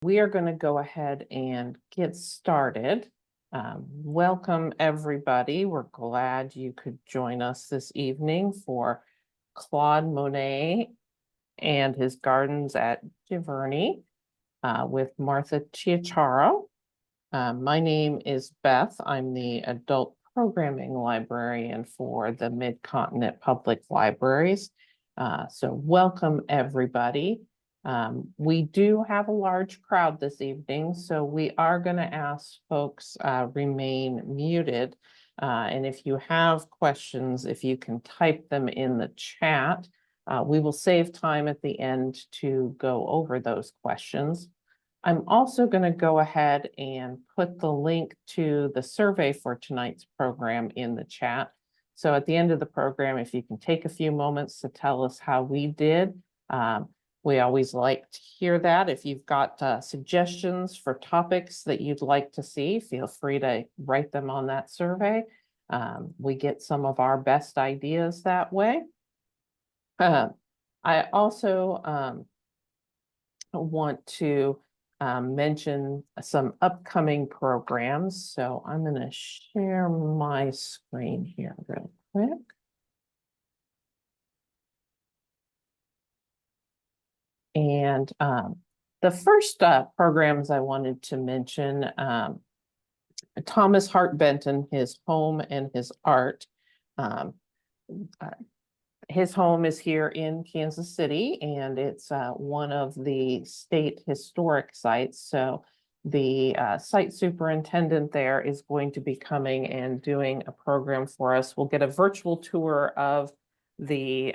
We are going to go ahead and get started. Welcome, everybody. We're glad you could join us this evening for Claude Monet and his gardens at Giverny with Martha Chiarchiaro. My name is Beth. I'm the adult programming librarian for the Mid-Continent Public Libraries. So welcome, everybody. We do have a large crowd this evening, so we are going to ask folks remain muted. And if you have questions, if you can type them in the chat, we will save time at the end to go over those questions. I'm also going to go ahead and put the link to the survey for tonight's program in the chat. So at the end of the program, if you can take a few moments to tell us how we did, we always like to hear that. If you've got suggestions for topics that you'd like to see, feel free to write them on that survey. We get some of our best ideas that way. I also want to mention some upcoming programs. So I'm going to share my screen here real quick. And the first programs I wanted to mention, Thomas Hart Benton, his home and his art. His home is here in Kansas City, and it's one of the state historic sites. So the site superintendent there is going to be coming and doing a program for us. We'll get a virtual tour of the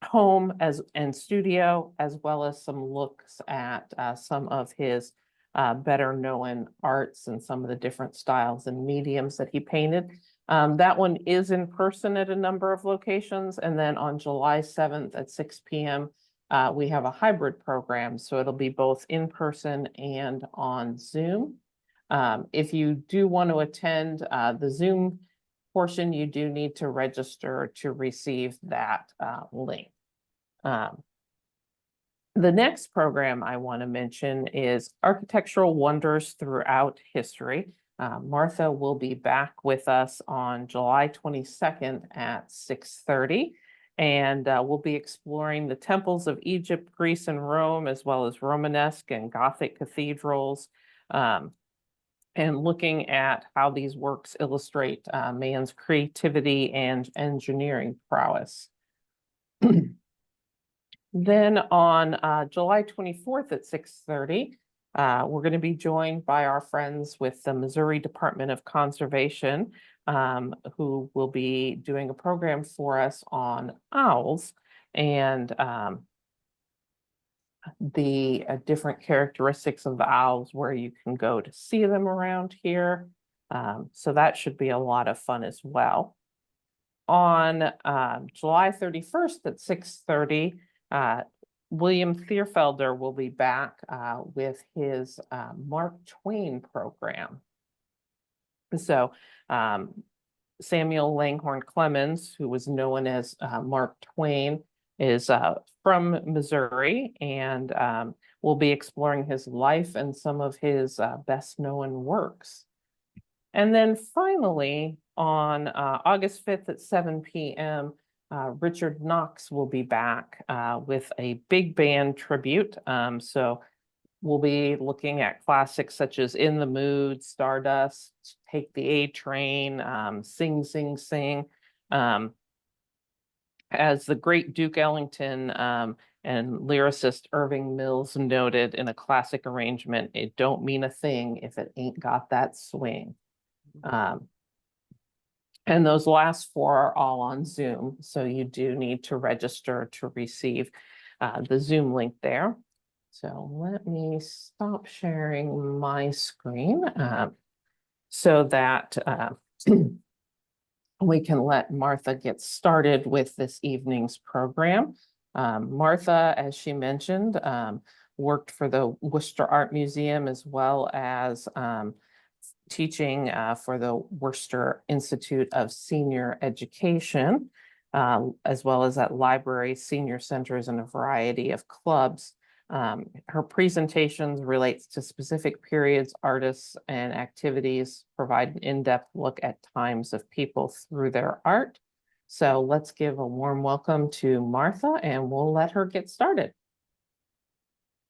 home and studio, as well as some looks at some of his better known arts and some of the different styles and mediums that he painted. That one is in person at a number of locations. And then on July 7th at 6 p.m., we have a hybrid program. So it'll be both in person and on Zoom. If you do want to attend the Zoom portion, you do need to register to receive that link. The next program I want to mention is Architectural Wonders Throughout History. Martha will be back with us on July 22nd at 6:30, and we'll be exploring the temples of Egypt, Greece, and Rome, as well as Romanesque and Gothic cathedrals, and looking at how these works illustrate man's creativity and engineering prowess. Then on July 24th at 6:30, we're going to be joined by our friends with the Missouri Department of Conservation, who will be doing a program for us on owls and the different characteristics of the owls, where you can go to see them around here. So that should be a lot of fun as well. On July 31st at 6:30, William Thierfelder will be back with his Mark Twain program. So Samuel Langhorne Clemens, who was known as Mark Twain, is from Missouri, and we'll be exploring his life and some of his best known works. And then finally, on August 5th at 7 p.m., Richard Knox will be back with a big band tribute. So we'll be looking at classics such as In the Mood, Stardust, Take the A Train, Sing, Sing, Sing. As the great Duke Ellington and lyricist Irving Mills noted in a classic arrangement, it don't mean a thing if it ain't got that swing. And those last four are all on Zoom, so you do need to register to receive the Zoom link there. So let me stop sharing my screen so that we can let Martha get started with this evening's program. Martha, as she mentioned, worked for the Worcester Art Museum, as well as teaching for the Worcester Institute of Senior Education, as well as at libraries, senior centers, and a variety of clubs. Her presentations relates to specific periods, artists, and activities, provide an in-depth look at times of people through their art. So let's give a warm welcome to Martha, and we'll let her get started.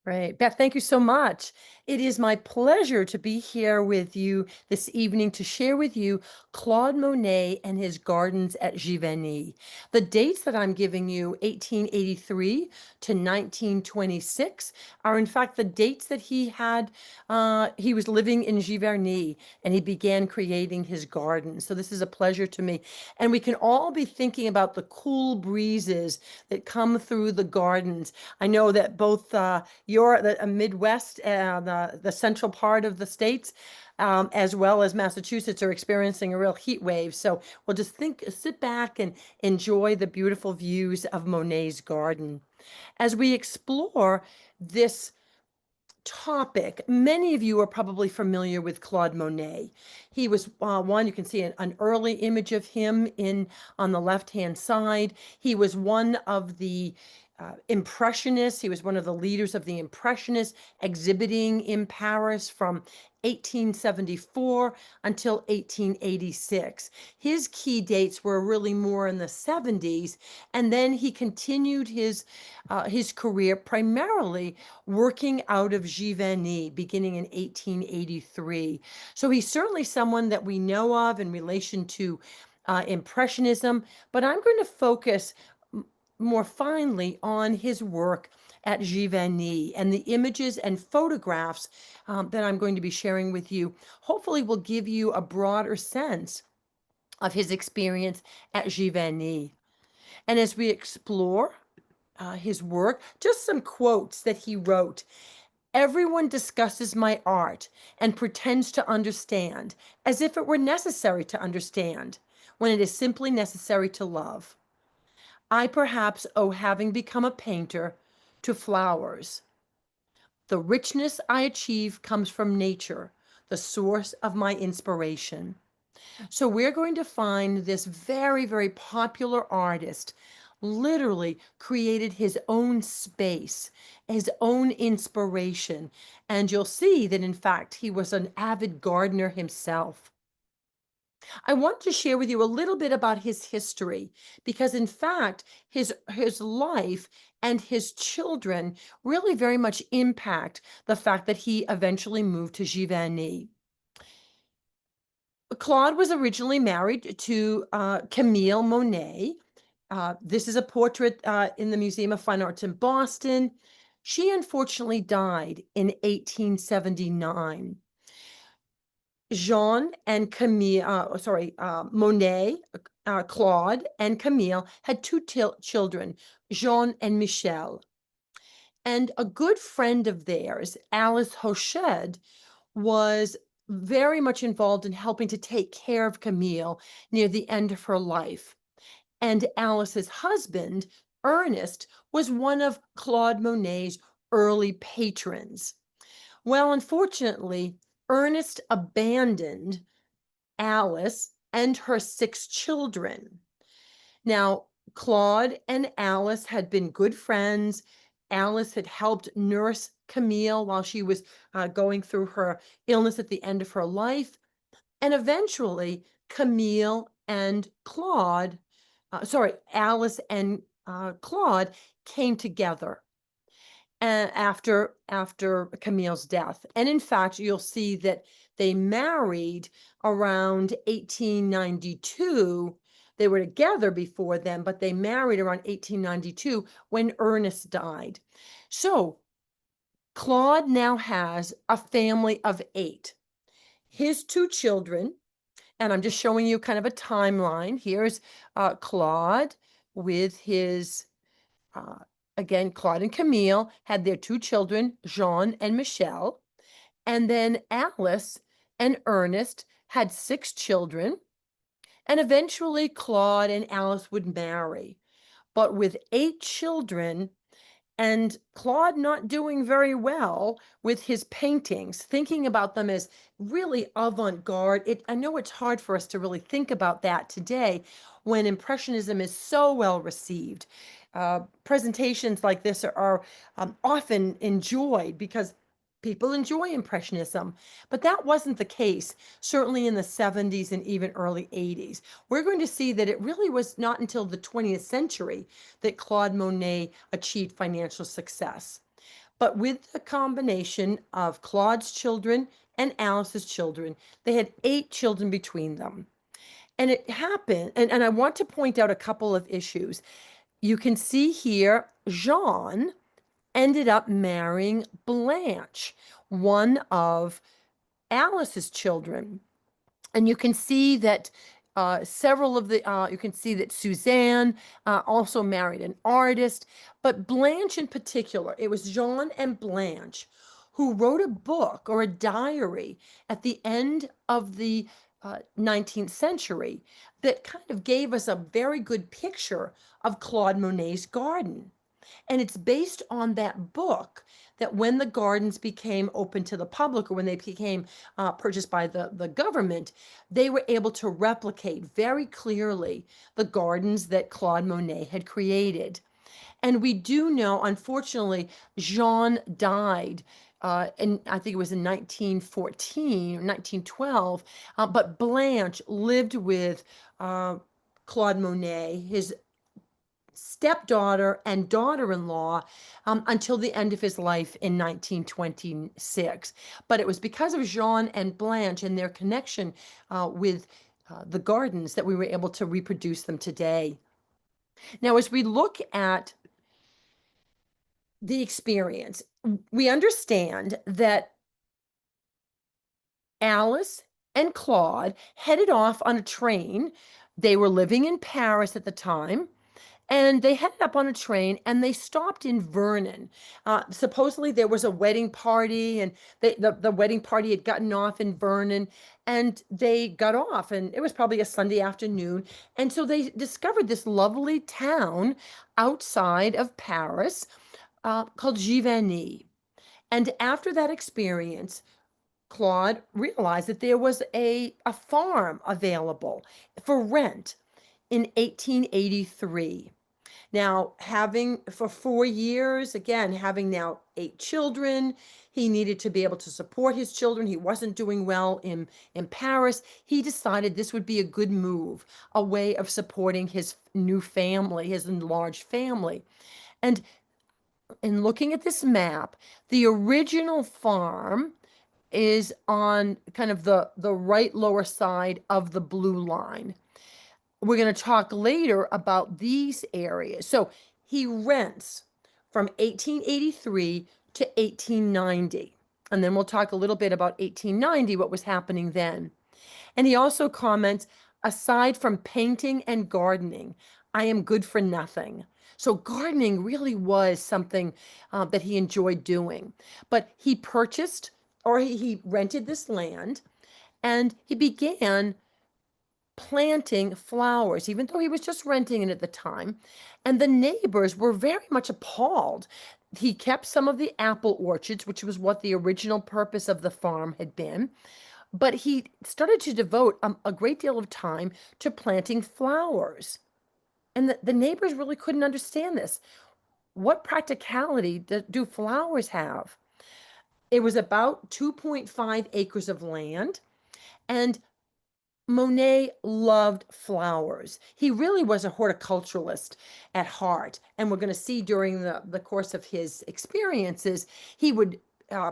Great. Beth, thank you so much. It is my pleasure to be here with you this evening to share with you Claude Monet and his gardens at Giverny. The dates that I'm giving you, 1883 to 1926, are in fact the dates that he had. He was living in Giverny and he began creating his garden. So this is a pleasure to me. And we can all be thinking about the cool breezes that come through the gardens. I know that both you're the Midwest, the central part of the states, as well as Massachusetts, are experiencing a real heat wave. So we'll just sit back and enjoy the beautiful views of Monet's garden. As we explore this topic, many of you are probably familiar with Claude Monet. He was one, you can see an early image of him on the left-hand side. He was one of the Impressionists. He was one of the leaders of the Impressionists, exhibiting in Paris from 1874 until 1886. His key dates were really more in the 70s, and then he continued his career primarily working out of Giverny, beginning in 1883. So he's certainly someone that we know of in relation to Impressionism, but I'm going to focus more finely on his work at Giverny, and the images and photographs that I'm going to be sharing with you hopefully will give you a broader sense of his experience at Giverny. And as we explore his work, just some quotes that he wrote. Everyone discusses my art and pretends to understand, as if it were necessary to understand, when it is simply necessary to love. I perhaps owe having become a painter to flowers. The richness I achieve comes from nature, the source of my inspiration. So we're going to find this very, very popular artist literally created his own space, his own inspiration. And you'll see that, in fact, he was an avid gardener himself. I want to share with you a little bit about his history because, in fact, his life and his children really very much impact the fact that he eventually moved to Giverny. Claude was originally married to Camille Monet. This is a portrait in the Museum of Fine Arts in Boston. She unfortunately died in 1879. Jean and Camille, Monet, Claude and Camille had two children, Jean and Michel. And a good friend of theirs, Alice Hoched, was very much involved in helping to take care of Camille near the end of her life. And Alice's husband, Ernest, was one of Claude Monet's early patrons. Well, unfortunately, Ernest abandoned Alice and her 6 children. Now, Claude and Alice had been good friends. Alice had helped nurse Camille while she was going through her illness at the end of her life. And eventually, Alice and Claude came together after Camille's death. And in fact, you'll see that they married around 1892. They were together before then, but they married around 1892 when Ernest died. So Claude now has a family of 8. His 2 children, and I'm just showing you kind of a timeline. Here's Claude with his again, Claude and Camille had their 2 children, Jean and Michel. And then Alice and Ernest had 6 children. And eventually Claude and Alice would marry. But with 8 children, and Claude not doing very well with his paintings, thinking about them as really avant-garde. I know it's hard for us to really think about that today when Impressionism is so well received. presentations like this are often enjoyed because people enjoy Impressionism, but that wasn't the case, certainly in the 70s and even early 80s. We're going to see that it really was not until the 20th century that Claude Monet achieved financial success. But with the combination of Claude's children and Alice's children, they had 8 children between them. And it happened, and I want to point out a couple of issues. You can see here, Jean ended up marrying Blanche, one of Alice's children. And you can see that you can see that Suzanne also married an artist, but Blanche in particular, it was Jean and Blanche who wrote a book or a diary at the end of the 19th century that kind of gave us a very good picture of Claude Monet's garden. And it's based on that book that when the gardens became open to the public, or when they became purchased by the government, they were able to replicate very clearly the gardens that Claude Monet had created. And we do know, unfortunately, Jean died and I think it was in 1914 or 1912, but Blanche lived with Claude Monet, his stepdaughter and daughter-in-law, until the end of his life in 1926. But it was because of Jean and Blanche and their connection with the gardens that we were able to reproduce them today. Now, as we look at the experience, we understand that Alice and Claude headed off on a train. They were living in Paris at the time. And they headed up on a train and they stopped in Vernon. Supposedly there was a wedding party, and the wedding party had gotten off in Vernon, and they got off, and it was probably a Sunday afternoon. And so they discovered this lovely town outside of Paris called Giverny. And after that experience, Claude realized that there was a farm available for rent in 1883. Now, having for 4 years, again, having now 8 children, he needed to be able to support his children. He wasn't doing well in Paris. He decided this would be a good move, a way of supporting his new family, his enlarged family. And in looking at this map, the original farm is on kind of the right lower side of the blue line. We're going to talk later about these areas. So he rents from 1883 to 1890. And then we'll talk a little bit about 1890, what was happening then. And he also comments, aside from painting and gardening, I am good for nothing. So gardening really was something that he enjoyed doing. But he purchased, or he rented this land, and he began planting flowers, even though he was just renting it at the time. And the neighbors were very much appalled. He kept some of the apple orchards, which was what the original purpose of the farm had been. But he started to devote a great deal of time to planting flowers. And the neighbors really couldn't understand this. What practicality do flowers have? It was about 2.5 acres of land, and Monet loved flowers. He really was a horticulturalist at heart. And we're going to see during the course of his experiences, he would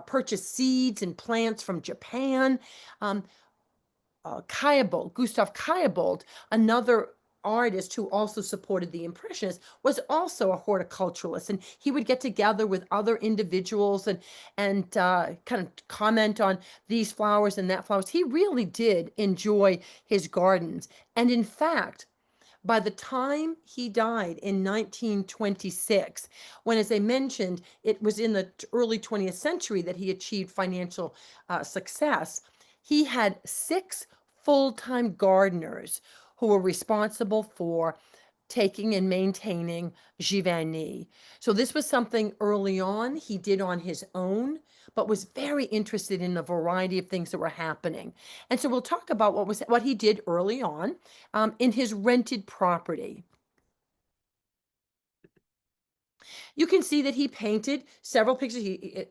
purchase seeds and plants from Japan. Gustav Kaybold, another artist who also supported the Impressionists, was also a horticulturalist, and he would get together with other individuals and kind of comment on these flowers and that flowers. He really did enjoy his gardens, and in fact, by the time he died in 1926, when, as I mentioned, it was in the early 20th century that he achieved financial success, he had 6 full-time gardeners who were responsible for taking and maintaining Giverny. So this was something early on he did on his own, but was very interested in a variety of things that were happening. And so we'll talk about what he did early on in his rented property. You can see that he painted several pictures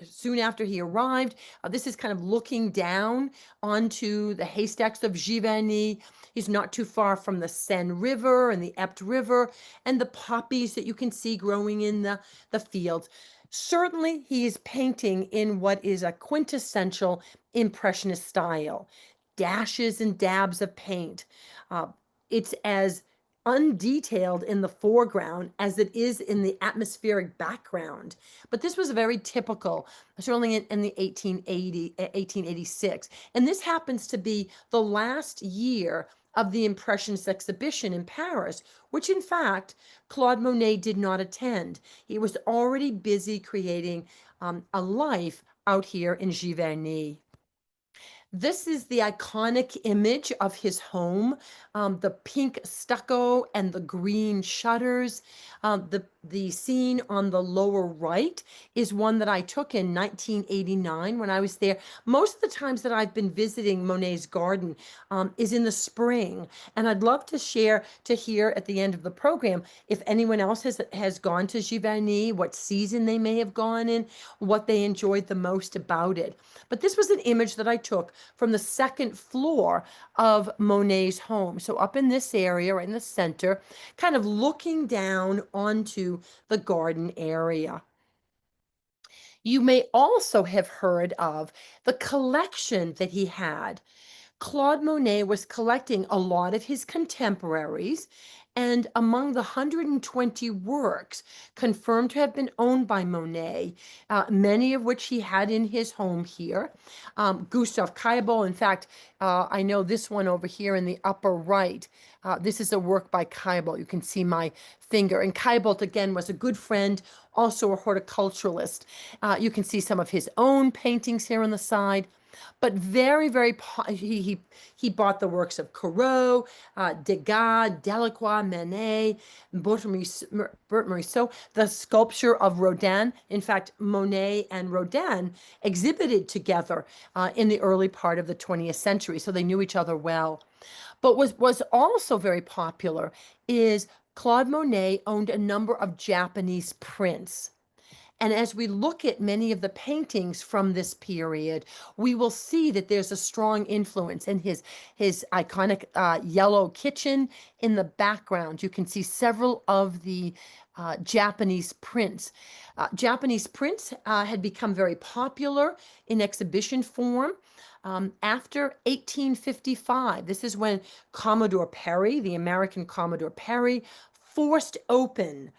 soon after he arrived. This is kind of looking down onto the haystacks of Giverny. He's not too far from the Seine River and the Epte River and the poppies that you can see growing in the fields. Certainly, he is painting in what is a quintessential Impressionist style, dashes and dabs of paint. Uh, it's as undetailed in the foreground as it is in the atmospheric background. But this was very typical, certainly in the 1886. And this happens to be the last year of the Impressionist exhibition in Paris, which in fact, Claude Monet did not attend. He was already busy creating a life out here in Giverny. This is the iconic image of his home, the pink stucco and the green shutters. The scene on the lower right is one that I took in 1989 when I was there. Most of the times that I've been visiting Monet's garden is in the spring, and I'd love to hear at the end of the program if anyone else has gone to Giverny, what season they may have gone in, what they enjoyed the most about it. But this was an image that I took from the second floor of Monet's home. So up in this area, right in the center, kind of looking down onto the garden area. You may also have heard of the collection that he had. Claude Monet was collecting a lot of his contemporaries, and among the 120 works confirmed to have been owned by Monet, many of which he had in his home here. Gustave Caillebotte, in fact, I know this one over here in the upper right. This is a work by Caillebotte. You can see my finger. And Caillebotte, again, was a good friend, also a horticulturalist. You can see some of his own paintings here on the side. But he bought the works of Corot, Degas, Delacroix, Manet, Morisot, the sculpture of Rodin. In fact, Monet and Rodin exhibited together in the early part of the 20th century, so they knew each other well. But was also very popular is Claude Monet owned a number of Japanese prints. And as we look at many of the paintings from this period, we will see that there's a strong influence in his iconic yellow kitchen in the background. You can see several of the Japanese prints. Japanese prints had become very popular in exhibition form. After 1855, this is when Commodore Perry, the American Commodore Perry, forced open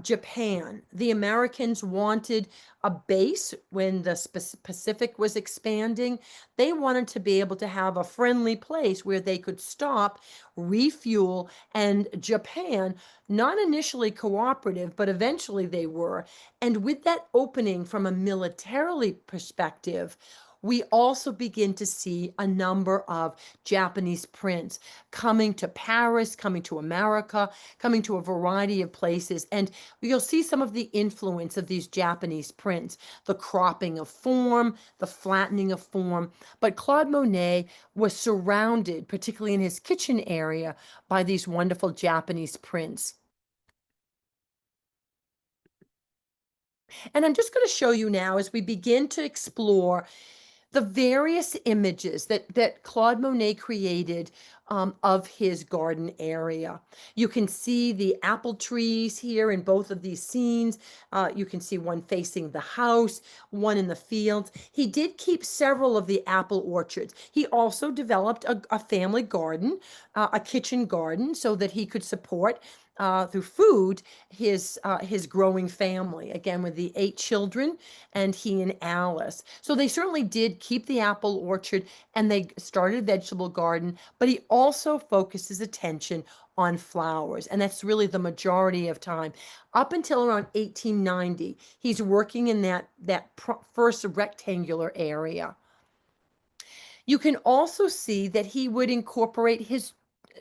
Japan. The Americans wanted a base when the Pacific was expanding. They wanted to be able to have a friendly place where they could stop, refuel, and Japan, not initially cooperative, but eventually they were. And with that opening from a militarily perspective, we also begin to see a number of Japanese prints coming to Paris, coming to America, coming to a variety of places. And you'll see some of the influence of these Japanese prints, the cropping of form, the flattening of form. But Claude Monet was surrounded, particularly in his kitchen area, by these wonderful Japanese prints. And I'm just going to show you now as we begin to explore the various images that Claude Monet created of his garden area. You can see the apple trees here in both of these scenes. You can see one facing the house, one in the fields. He did keep several of the apple orchards. He also developed a family garden, a kitchen garden, so that he could support through food his growing family, again with the 8 children and he and Alice. So they certainly did keep the apple orchard and they started a vegetable garden, but he also focused his attention on flowers, and that's really the majority of time. Up until around 1890, he's working in that first rectangular area. You can also see that he would incorporate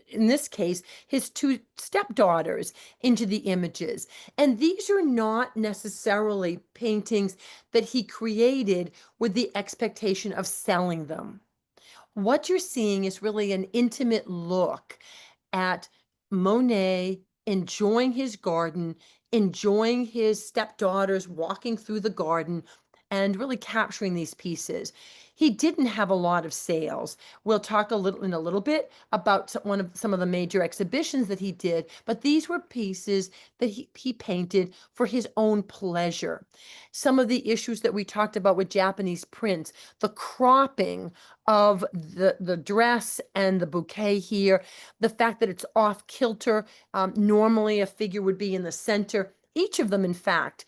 in this case, his 2 stepdaughters into the images. And these are not necessarily paintings that he created with the expectation of selling them. What you're seeing is really an intimate look at Monet enjoying his garden enjoying his stepdaughters walking through the garden and really capturing these pieces. He didn't have a lot of sales. We'll talk in a little bit about some of the major exhibitions that he did, but these were pieces that he painted for his own pleasure. Some of the issues that we talked about with Japanese prints, the cropping of the dress and the bouquet here, the fact that it's off kilter. Normally a figure would be in the center. Each of them, in fact,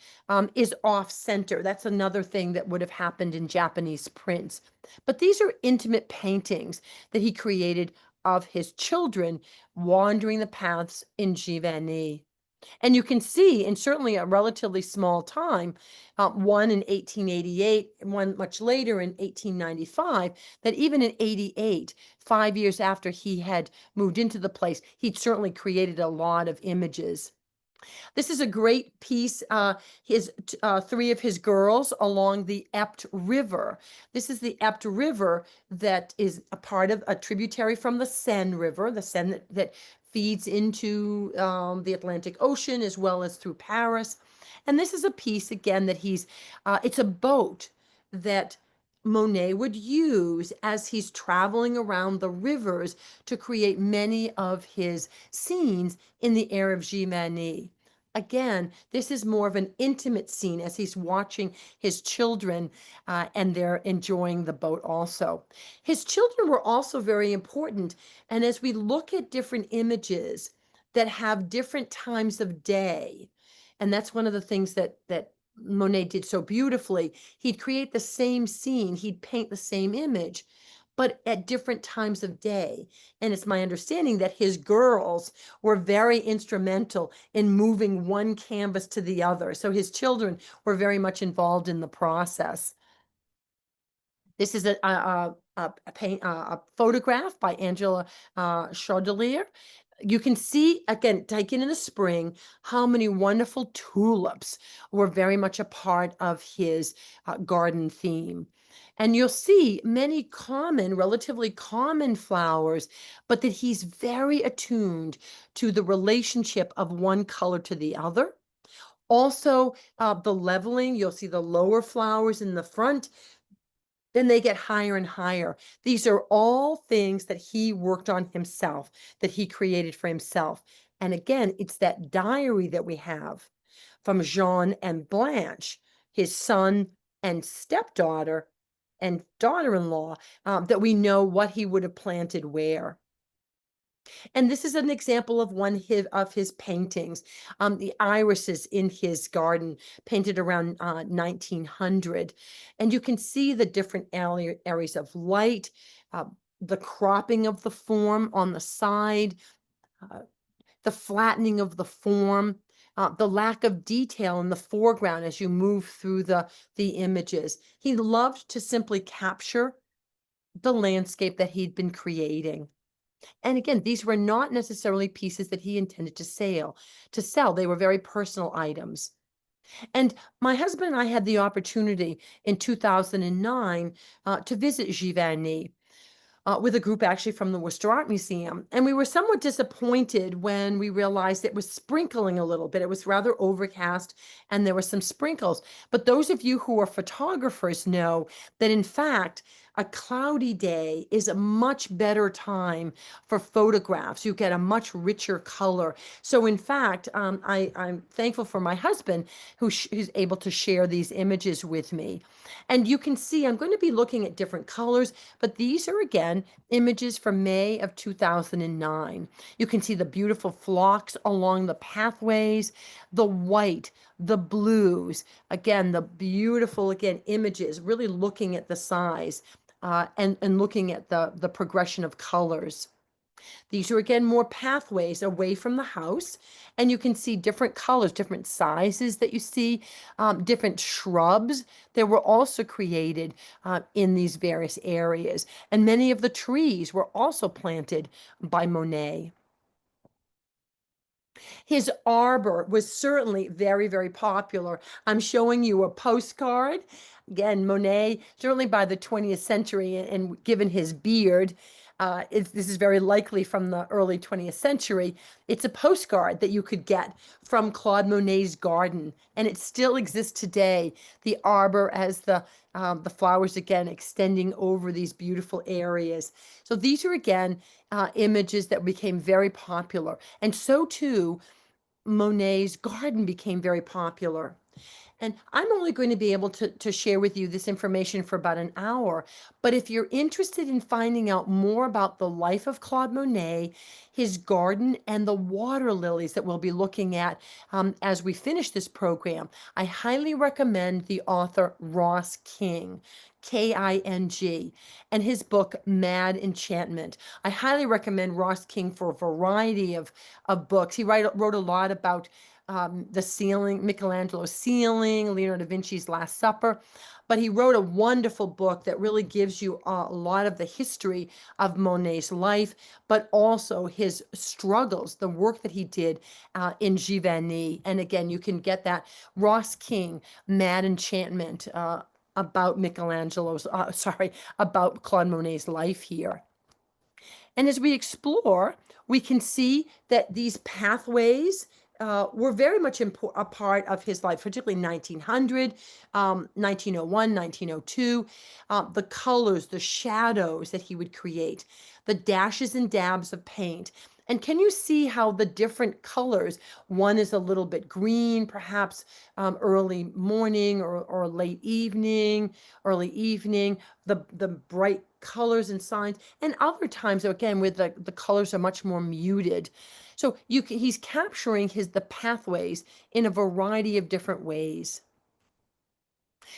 is off center. That's another thing that would have happened in Japanese prints. But these are intimate paintings that he created of his children wandering the paths in Giverny. And you can see in certainly a relatively small time, one in 1888, one much later in 1895, that even in 88, 5 years after he had moved into the place, he'd certainly created a lot of images. This is a great piece. Three of his girls along the Ept River. This is the Ept River that is a part of a tributary from the Seine River, the Seine that feeds into the Atlantic Ocean as well as through Paris. And this is a piece again that it's a boat that Monet would use as he's traveling around the rivers to create many of his scenes in the air of Giverny. Again, this is more of an intimate scene as he's watching his children and they're enjoying the boat also. His children were also very important. And as we look at different images that have different times of day, and that's one of the things that Monet did so beautifully, he'd create the same scene, he'd paint the same image, but at different times of day. And it's my understanding that his girls were very instrumental in moving one canvas to the other. So his children were very much involved in the process. This is a photograph by Angela Chaudelier. You can see, again, taken in the spring, how many wonderful tulips were very much a part of his garden theme. And you'll see many relatively common flowers, but that he's very attuned to the relationship of one color to the other. Also, the leveling, you'll see the lower flowers in the front, then they get higher and higher. These are all things that he worked on himself, that he created for himself. And again, it's that diary that we have from Jean and Blanche, his son and stepdaughter and daughter-in-law, that we know what he would have planted where. And this is an example of one of his paintings, the irises in his garden, painted around 1900. And you can see the different areas of light, the cropping of the form on the side, the flattening of the form, the lack of detail in the foreground as you move through the images. He loved to simply capture the landscape that he'd been creating. And again, these were not necessarily pieces that he intended to sell. They were very personal items. And my husband and I had the opportunity in 2009 to visit Giverny with a group actually from the Worcester Art Museum. And we were somewhat disappointed when we realized it was sprinkling a little bit. It was rather overcast and there were some sprinkles. But those of you who are photographers know that in fact, a cloudy day is a much better time for photographs. You get a much richer color. So in fact, I'm thankful for my husband who's able to share these images with me. And you can see I'm going to be looking at different colors, but these are again images from May of 2009. You can see the beautiful phlox along the pathways, the white, the blues, again, the beautiful, again, images, really looking at the size and looking at the progression of colors. These are again more pathways away from the house, and you can see different colors, different sizes that you see, different shrubs that were also created in these various areas. And many of the trees were also planted by Monet. His arbor was certainly very, very popular. I'm showing you a postcard. Again, Monet, certainly by the 20th century, and given his beard, This is very likely from the early 20th century. It's a postcard that you could get from Claude Monet's garden, and it still exists today. The arbor as the flowers again extending over these beautiful areas. So these are again images that became very popular, and so too Monet's garden became very popular. And I'm only going to be able to share with you this information for about an hour. But if you're interested in finding out more about the life of Claude Monet, his garden, and the water lilies that we'll be looking at as we finish this program, I highly recommend the author Ross King. King, and his book Mad Enchantment. I highly recommend Ross King for a variety of books. He wrote a lot about the ceiling, Michelangelo's ceiling, Leonardo da Vinci's Last Supper. But he wrote a wonderful book that really gives you a lot of the history of Monet's life, but also his struggles, the work that he did in Giverny. And again, you can get that Ross King, Mad Enchantment, about about Claude Monet's life here. And as we explore, we can see that these pathways were very much a part of his life, particularly 1900, 1901, 1902. The colors, the shadows that he would create, the dashes and dabs of paint. And can you see how the different colors, one is a little bit green, perhaps early morning or late evening, early evening, the bright colors and signs, and other times, again, with the colors are much more muted. So he's capturing the pathways in a variety of different ways.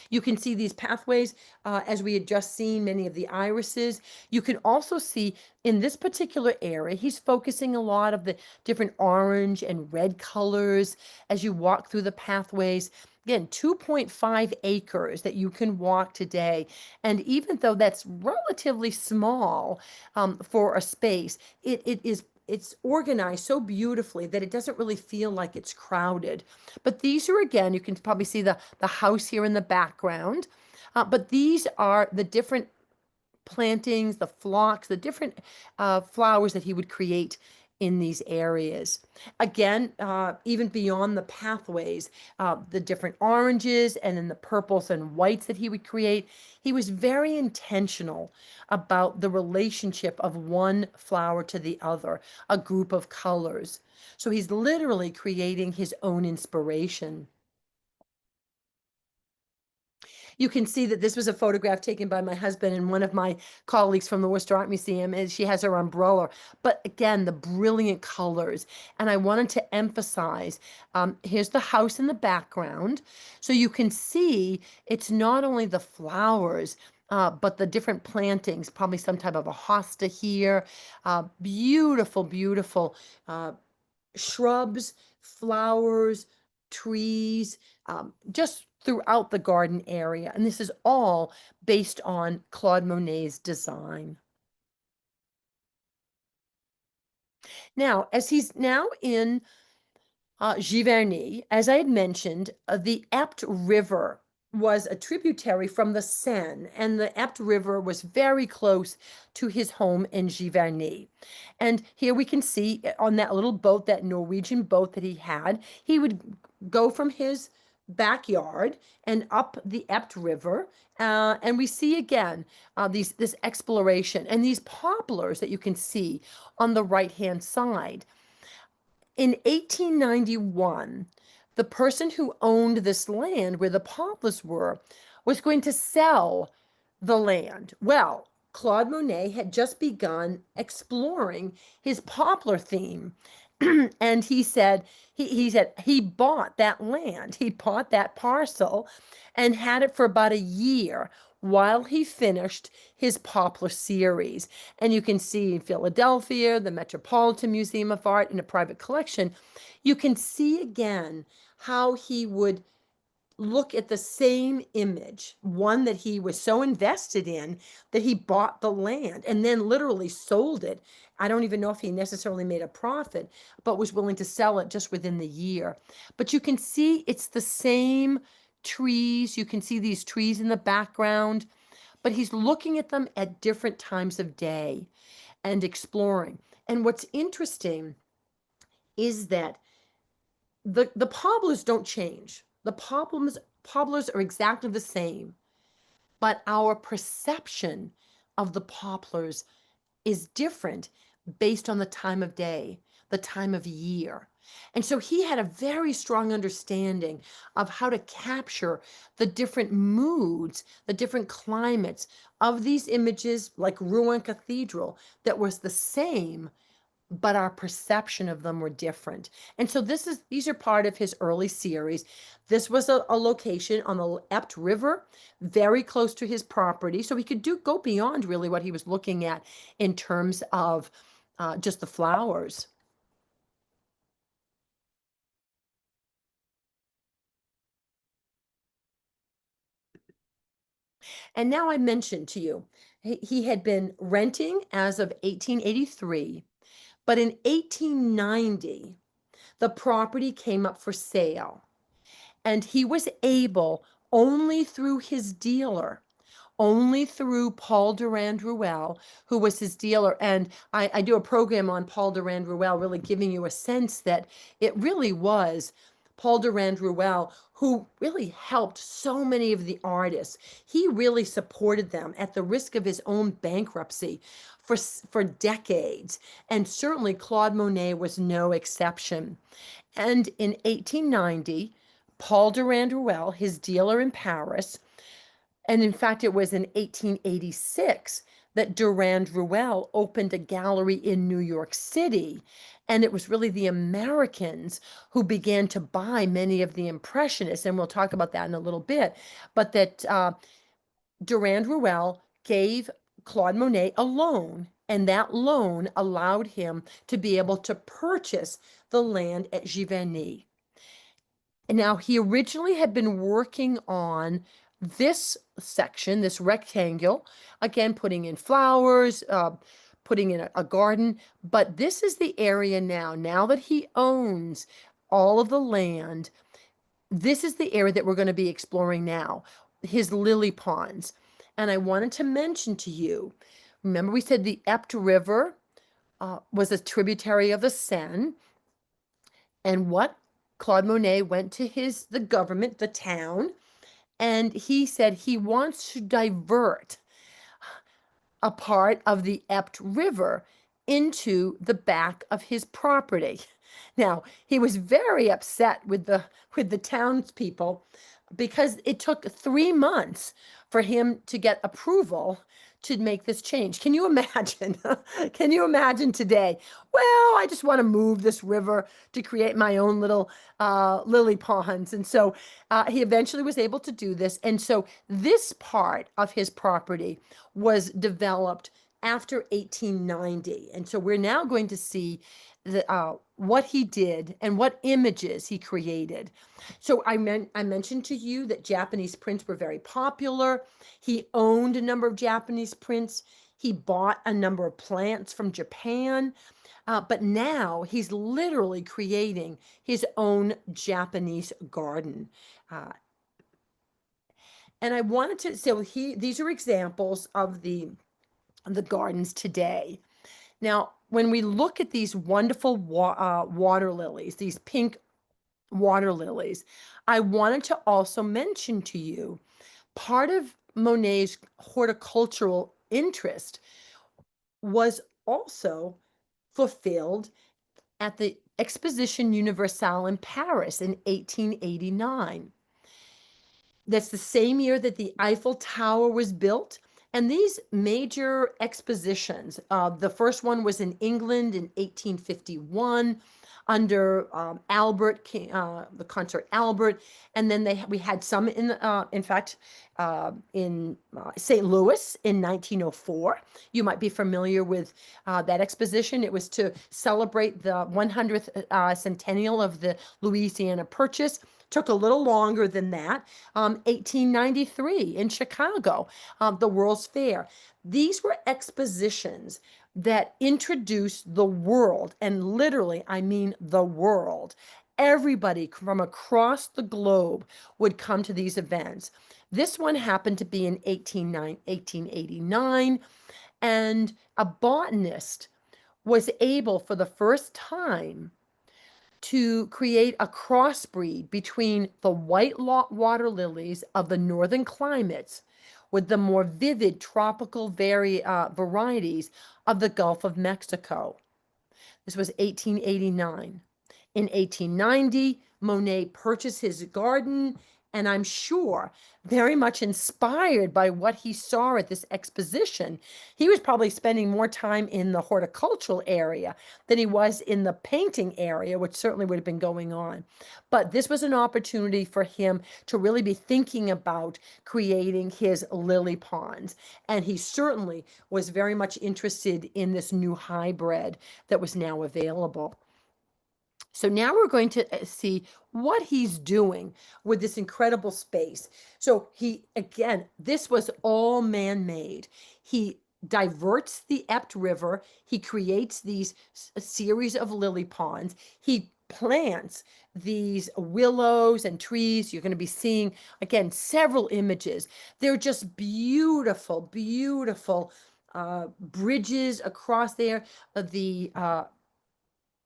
You can see these pathways as we had just seen many of the irises. You can also see in this particular area, he's focusing a lot of the different orange and red colors as you walk through the pathways. Again, 2.5 acres that you can walk today. And even though that's relatively small for a space, it's organized so beautifully that it doesn't really feel like it's crowded. But these are, again, you can probably see the house here in the background. But these are the different plantings, the phlox, the different flowers that he would create in these areas. Again, even beyond the pathways, the different oranges and then the purples and whites that he would create, he was very intentional about the relationship of one flower to the other, a group of colors. So he's literally creating his own inspiration. You can see that this was a photograph taken by my husband and one of my colleagues from the Worcester Art Museum, and she has her umbrella. But again, the brilliant colors. And I wanted to emphasize, here's the house in the background. So you can see it's not only the flowers, but the different plantings, probably some type of a hosta here. Beautiful, beautiful shrubs, flowers, trees, just throughout the garden area. And this is all based on Claude Monet's design. Now, as he's now in Giverny, as I had mentioned, the Epte River was a tributary from the Seine, and the Epte River was very close to his home in Giverny. And here we can see on that little boat, that Norwegian boat that he had, he would go from his backyard and up the Epte River. And we see again this exploration and these poplars that you can see on the right-hand side. In 1891, the person who owned this land where the poplars were was going to sell the land. Well, Claude Monet had just begun exploring his poplar theme. And he said he bought that land, he bought that parcel and had it for about a year while he finished his poplar series. And you can see in Philadelphia, the Metropolitan Museum of Art in a private collection, you can see again how he would look at the same image, one that he was so invested in that he bought the land and then literally sold it. I don't even know if he necessarily made a profit, but was willing to sell it just within the year. But you can see it's the same trees. You can see these trees in the background, but he's looking at them at different times of day. and exploring. And what's interesting is that the poplars don't change. The poplars are exactly the same, but our perception of the poplars is different based on the time of day, the time of year. And so he had a very strong understanding of how to capture the different moods, the different climates of these images, like Rouen Cathedral, that was the same, but our perception of them were different. And so these are part of his early series. This was a location on the Ept River, very close to his property. So he could go beyond really what he was looking at in terms of just the flowers. And now I mentioned to you, he had been renting as of 1883, but in 1890, the property came up for sale. And he was able, only through his dealer, only through Paul Durand Ruel, who was his dealer. And I do a program on Paul Durand Ruel, really giving you a sense that it really was Paul Durand Ruel who really helped so many of the artists. He really supported them at the risk of his own bankruptcy for decades. And certainly Claude Monet was no exception. And in 1890, Paul Durand Ruel, his dealer in Paris, and in fact, it was in 1886 that Durand Ruel opened a gallery in New York City. And it was really the Americans who began to buy many of the Impressionists. And we'll talk about that in a little bit. But that Durand Ruel gave Claude Monet a loan. And that loan allowed him to be able to purchase the land at Giverny. And now he originally had been working on this section, this rectangle, again, putting in flowers, putting in a garden. But this is the area now that he owns all of the land, this is the area that we're going to be exploring now, his lily ponds. And I wanted to mention to you, remember we said the Ept River was a tributary of the Seine. And what Claude Monet went to the government, the town, and he said he wants to divert a part of the Ept River into the back of his property. Now, he was very upset with the townspeople because it took 3 months for him to get approval to make this change. Can you imagine? Can you imagine today? Well, I just want to move this river to create my own little lily ponds. And so he eventually was able to do this. And so this part of his property was developed after 1890. And so we're now going to see what he did and what images he created. So I mentioned to you that Japanese prints were very popular. He owned a number of Japanese prints. He bought a number of plants from Japan. But now he's literally creating his own Japanese garden. And I wanted to, so these are examples of the gardens today. Now, when we look at these wonderful water lilies, these pink water lilies, I wanted to also mention to you part of Monet's horticultural interest was also fulfilled at the Exposition Universelle in Paris in 1889. That's the same year that the Eiffel Tower was built. And these major expositions, the first one was in England in 1851 under Albert King, the consort Albert, and then we had some in fact, in St. Louis in 1904. You might be familiar with that exposition. It was to celebrate the 100th centennial of the Louisiana Purchase. Took a little longer than that. 1893 in Chicago, the World's Fair. These were expositions that introduced the world, and literally, I mean the world. Everybody from across the globe would come to these events. This one happened to be in 1889, And a botanist was able for the first time to create a crossbreed between the white water lilies of the northern climates with the more vivid tropical varieties of the Gulf of Mexico. This was 1889. In 1890, Monet purchased his garden, and I'm sure very much inspired by what he saw at this exposition. He was probably spending more time in the horticultural area than he was in the painting area, which certainly would have been going on. But this was an opportunity for him to really be thinking about creating his lily ponds. And he certainly was very much interested in this new hybrid that was now available. So now we're going to see what he's doing with this incredible space. So again, this was all man-made. He diverts the Ept River. He creates these a series of lily ponds. He plants these willows and trees. You're going to be seeing, again, several images. They're just beautiful, beautiful bridges across there.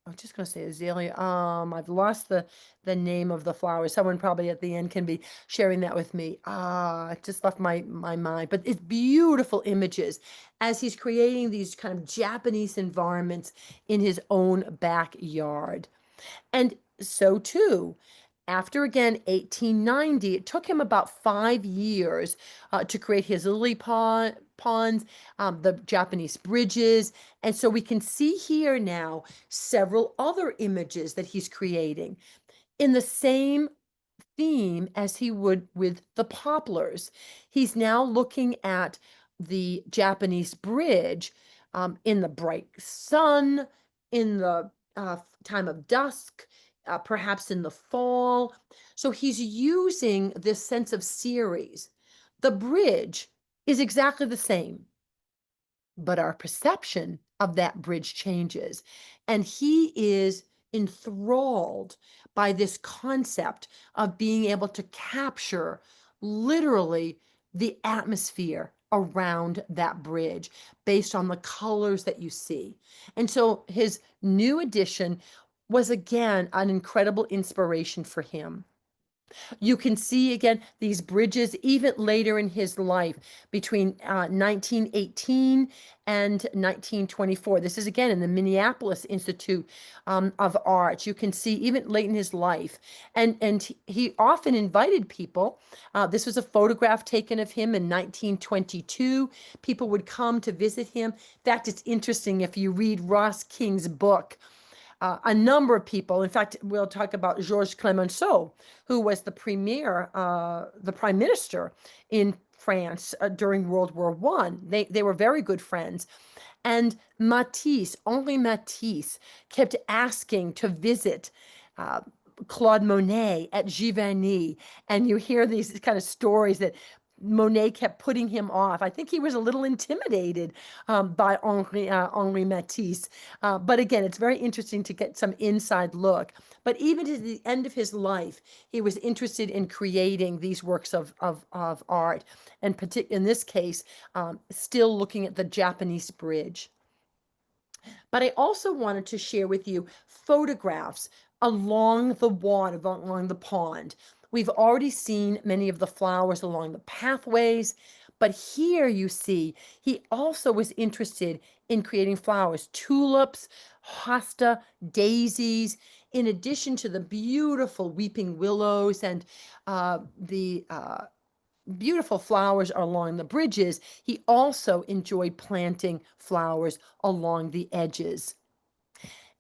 I'm just going to say azalea. I've lost the name of the flower. Someone probably at the end can be sharing that with me. It just left my mind. But it's beautiful images as he's creating these kind of Japanese environments in his own backyard. And so too, after again 1890, it took him about 5 years to create his lily ponds, the Japanese bridges. And so we can see here now several other images that he's creating in the same theme as he would with the poplars. He's now looking at the Japanese bridge in the bright sun, in the time of dusk, perhaps in the fall. So he's using this sense of series. The bridge is exactly the same, but our perception of that bridge changes. And he is enthralled by this concept of being able to capture literally the atmosphere around that bridge based on the colors that you see. And so his new edition was again an incredible inspiration for him. You can see again these bridges even later in his life between 1918 and 1924. This is again in the Minneapolis Institute of Art. You can see even late in his life. And he often invited people. This was a photograph taken of him in 1922. People would come to visit him. In fact, it's interesting if you read Ross King's book, a number of people. In fact, we'll talk about Georges Clemenceau, who was the prime minister in France during World War I. They were very good friends. And Henri Matisse, kept asking to visit Claude Monet at Giverny. And you hear these kind of stories that Monet kept putting him off. I think he was a little intimidated by Henri Matisse. But again, it's very interesting to get some inside look. But even to the end of his life, he was interested in creating these works of art, and in this case, still looking at the Japanese bridge. But I also wanted to share with you photographs along the water, along the pond. We've already seen many of the flowers along the pathways, but here you see he also was interested in creating flowers, tulips, hosta, daisies, in addition to the beautiful weeping willows and the beautiful flowers along the bridges. He also enjoyed planting flowers along the edges.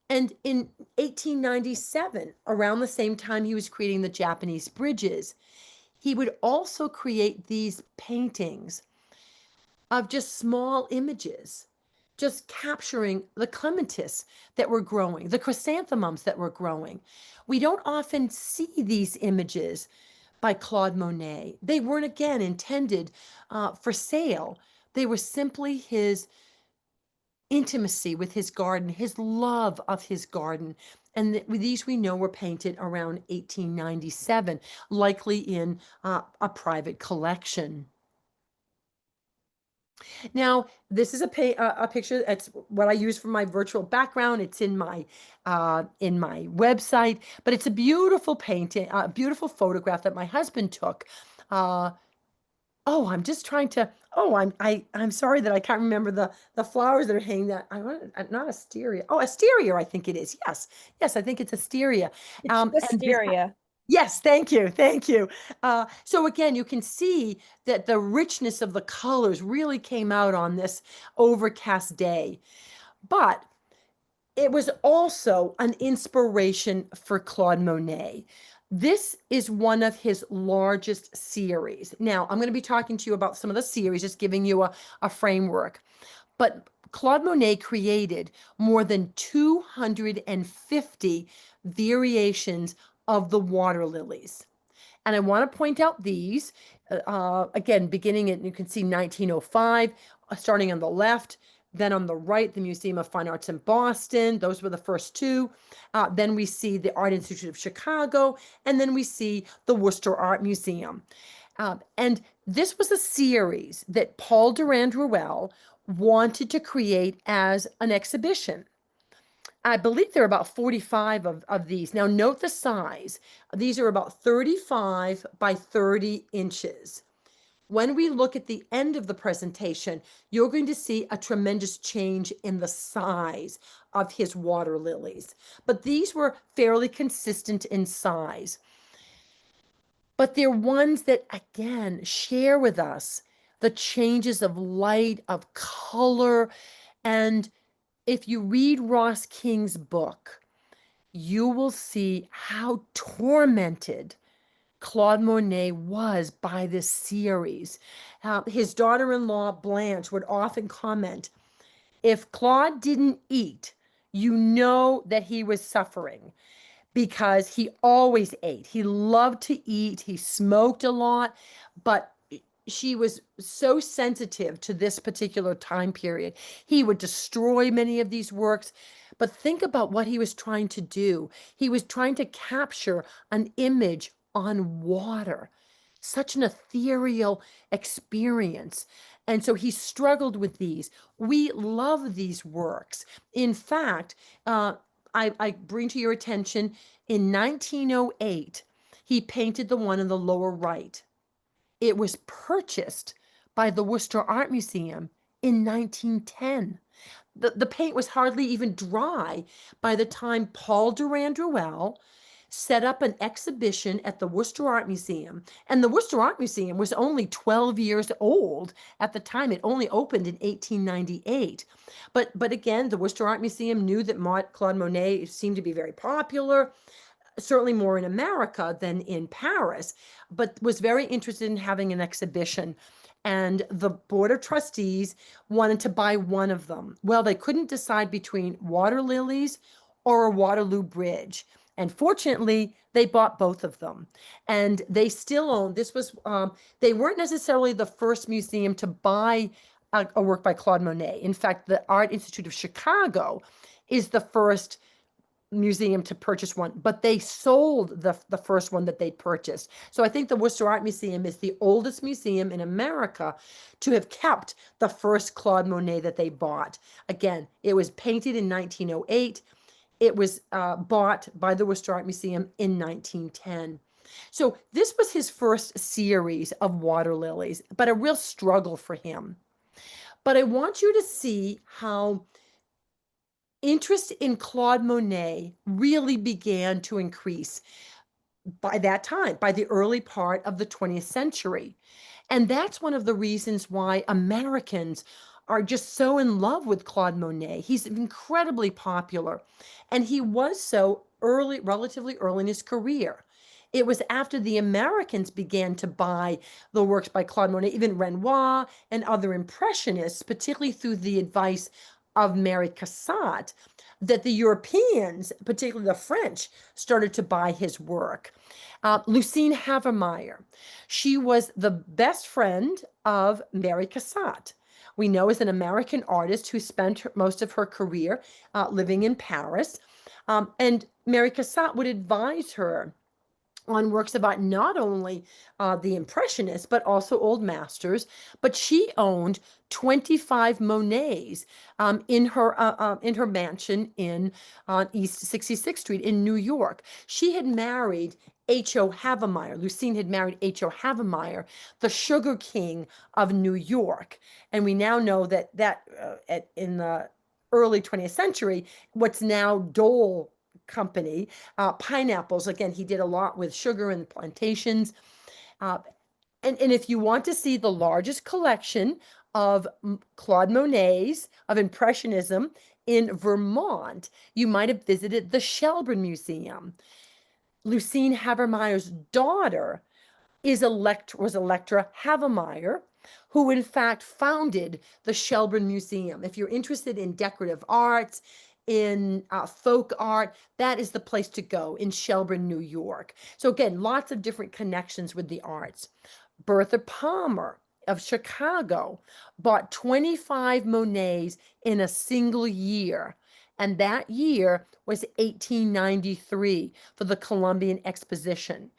And in 1897, around the same time he was creating the Japanese bridges, he would also create these paintings of just small images, just capturing the clematis that were growing, the chrysanthemums that were growing. We don't often see these images by Claude Monet. They weren't, again, intended for sale. They were simply his intimacy with his garden, his love of his garden. And these we know were painted around 1897, likely in a private collection. Now, this is a picture. It's what I use for my virtual background. It's in my website, but it's a beautiful painting, a beautiful photograph that my husband took. Uh, oh, I'm just trying to. Oh, I'm sorry that I can't remember the flowers that are hanging. That I want not asteria. Oh, asteria, I think it is. Yes, yes, I think it's asteria. It's And this. wisteria. Yes, thank you, thank you. So again, you can see that the richness of the colors really came out on this overcast day. But it was also an inspiration for Claude Monet. This is one of his largest series. Now, I'm going to be talking to you about some of the series, just giving you a framework. But Claude Monet created more than 250 variations of the water lilies. And I want to point out these, again, beginning at, you can see 1905, starting on the left. Then on the right, the Museum of Fine Arts in Boston. Those were the first two. Then we see the Art Institute of Chicago. And then we see the Worcester Art Museum. And this was a series that Paul Durand-Ruel wanted to create as an exhibition. I believe there are about 45 of these. Now, note the size. These are about 35 by 30 inches. When we look at the end of the presentation, you're going to see a tremendous change in the size of his water lilies. But these were fairly consistent in size. But they're ones that, again, share with us the changes of light, of color, and if you read Ross King's book, you will see how tormented Claude Monet was by this series. His daughter-in-law, Blanche, would often comment, if Claude didn't eat, you know that he was suffering because he always ate. He loved to eat. He smoked a lot, but she was so sensitive to this particular time period. He would destroy many of these works, but think about what he was trying to do. He was trying to capture an image on water, such an ethereal experience. And so he struggled with these. We love these works. In fact, I bring to your attention in 1908, he painted the one in the lower right. It was purchased by the Worcester Art Museum in 1910. The paint was hardly even dry by the time Paul Durand-Ruel set up an exhibition at the Worcester Art Museum. And the Worcester Art Museum was only 12 years old at the time. It only opened in 1898. But again, the Worcester Art Museum knew that Claude Monet seemed to be very popular, certainly more in America than in Paris, but was very interested in having an exhibition. And the Board of Trustees wanted to buy one of them. Well, they couldn't decide between water lilies or a Waterloo Bridge. And fortunately, they bought both of them. And they still own, this was, they weren't necessarily the first museum to buy a work by Claude Monet. In fact, the Art Institute of Chicago is the first museum to purchase one, but they sold the first one that they purchased. So I think the Worcester Art Museum is the oldest museum in America to have kept the first Claude Monet that they bought. Again, it was painted in 1908. It was bought by the Worcester Art Museum in 1910. So this was his first series of water lilies, but a real struggle for him. But I want you to see how interest in Claude Monet really began to increase by that time, by the early part of the 20th century. And that's one of the reasons why Americans are just so in love with Claude Monet. He's incredibly popular. And he was so early, relatively early in his career. It was after the Americans began to buy the works by Claude Monet, even Renoir and other Impressionists, particularly through the advice of Mary Cassatt, that the Europeans, particularly the French, started to buy his work. Lucine Havemeyer, she was the best friend of Mary Cassatt. We know as an American artist who spent most of her career living in Paris. And Mary Cassatt would advise her on works about not only the Impressionists, but also old masters. But she owned 25 Monets in her mansion in on East 66th Street in New York. She had married H.O. Havemeyer. Lucine had married H.O. Havemeyer, the Sugar King of New York. And we now know that in the early 20th century, what's now Dole Company, pineapples. Again, he did a lot with sugar and plantations. Uh, and if you want to see the largest collection of Claude Monet's, of Impressionism in Vermont, you might have visited the Shelburne Museum. Lucine Havermeyer's daughter was Electra Havemeyer, who in fact founded the Shelburne Museum. If you're interested in decorative arts, in folk art, that is the place to go in Shelburne, New York. So again, lots of different connections with the arts. Bertha Palmer of Chicago bought 25 Monets in a single year. And that year was 1893 for the Columbian Exposition.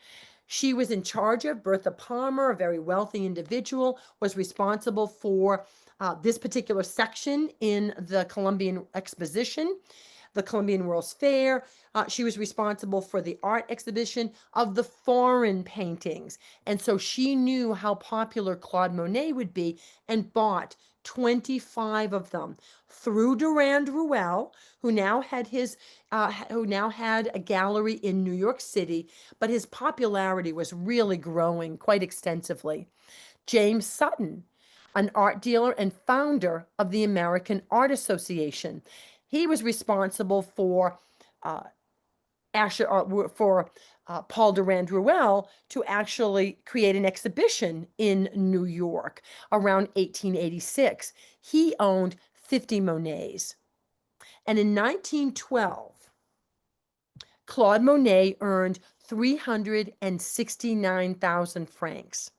She was in charge of Bertha Palmer, a very wealthy individual, was responsible for this particular section in the Columbian Exposition, the Columbian World's Fair. She was responsible for the art exhibition of the foreign paintings. And so she knew how popular Claude Monet would be and bought 25 of them through Durand Ruel, who now had a gallery in New York City, but his popularity was really growing quite extensively. James Sutton, an art dealer and founder of the American Art Association. He was responsible for Paul Durand Ruel to actually create an exhibition in New York around 1886. He owned 50 Monets. And in 1912, Claude Monet earned 369,000 francs.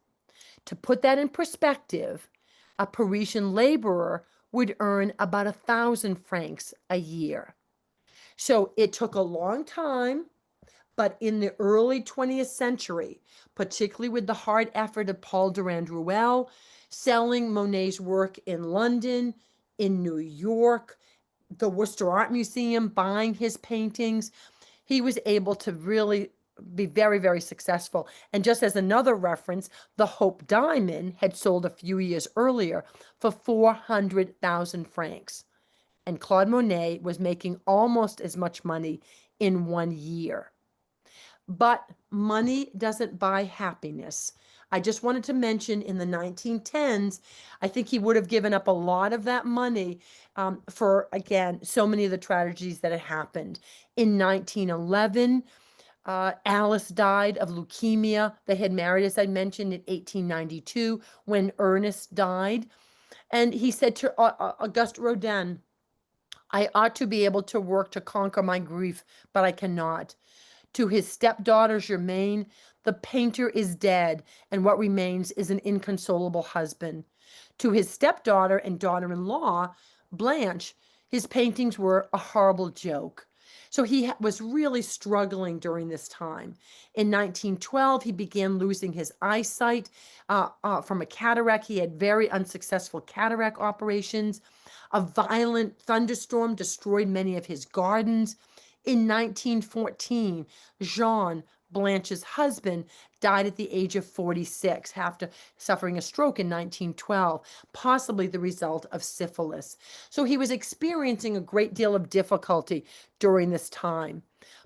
To put that in perspective, a Parisian laborer would earn about 1,000 francs a year. So it took a long time, but in the early 20th century, particularly with the hard effort of Paul Durand Ruel, selling Monet's work in London, in New York, the Worcester Art Museum buying his paintings, he was able to really be very, very successful. And just as another reference, the Hope Diamond had sold a few years earlier for 400,000 francs. And Claude Monet was making almost as much money in 1 year. But money doesn't buy happiness. I just wanted to mention in the 1910s, I think he would have given up a lot of that money for, again, so many of the tragedies that had happened. In 1911, Alice died of leukemia. They had married, as I mentioned, in 1892 when Ernest died. And he said to Auguste Rodin, I ought to be able to work to conquer my grief, but I cannot. To his stepdaughter, Germaine, the painter is dead, and what remains is an inconsolable husband. To his stepdaughter and daughter-in-law, Blanche, his paintings were a horrible joke. So he was really struggling during this time. In 1912, he began losing his eyesight from a cataract. He had very unsuccessful cataract operations. A violent thunderstorm destroyed many of his gardens. In 1914, Jean, Blanche's husband, died at the age of 46 after suffering a stroke in 1912, possibly the result of syphilis. So he was experiencing a great deal of difficulty during this time,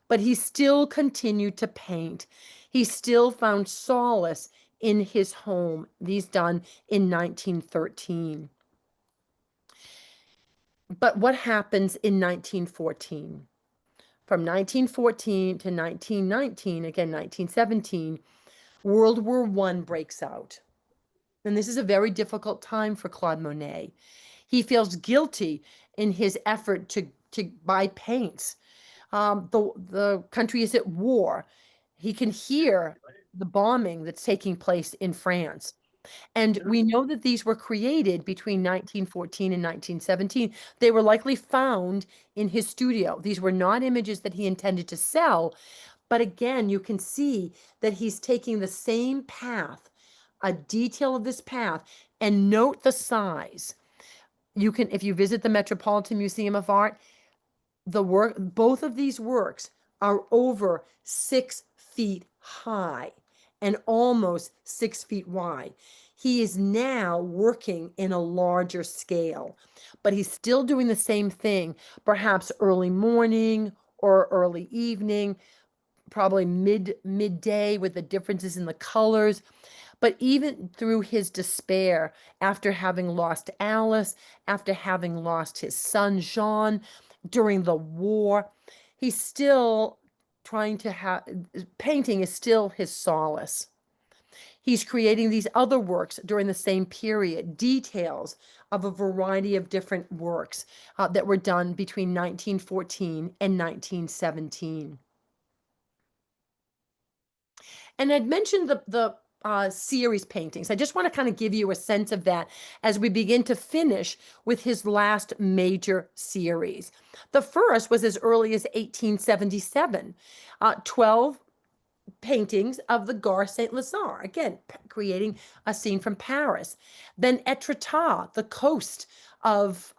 but he still continued to paint. He still found solace in his home. These done in 1913. But what happens in 1914? From 1914 to 1919, again 1917, World War I breaks out. And this is a very difficult time for Claude Monet. He feels guilty in his effort to buy paints. The country is at war. He can hear the bombing that's taking place in France. And we know that these were created between 1914 and 1917. They were likely found in his studio. These were not images that he intended to sell, But again, you can see that he's taking the same path, a detail of this path, and note the size. You can, if you visit the Metropolitan Museum of Art, both of these works are over 6 feet high and almost 6 feet wide. He is now working in a larger scale, but he's still doing the same thing, perhaps early morning or early evening, probably midday with the differences in the colors. But even through his despair, after having lost Alice, after having lost his son Jean during the war, he's still trying to have, painting is still his solace. He's creating these other works during the same period, details of a variety of different works that were done between 1914 and 1917. And I'd mentioned the series paintings. I just want to kind of give you a sense of that as we begin to finish with his last major series. The first was as early as 1877, 12 paintings of the Gare Saint-Lazare, again, creating a scene from Paris. Then Etretat, the coast of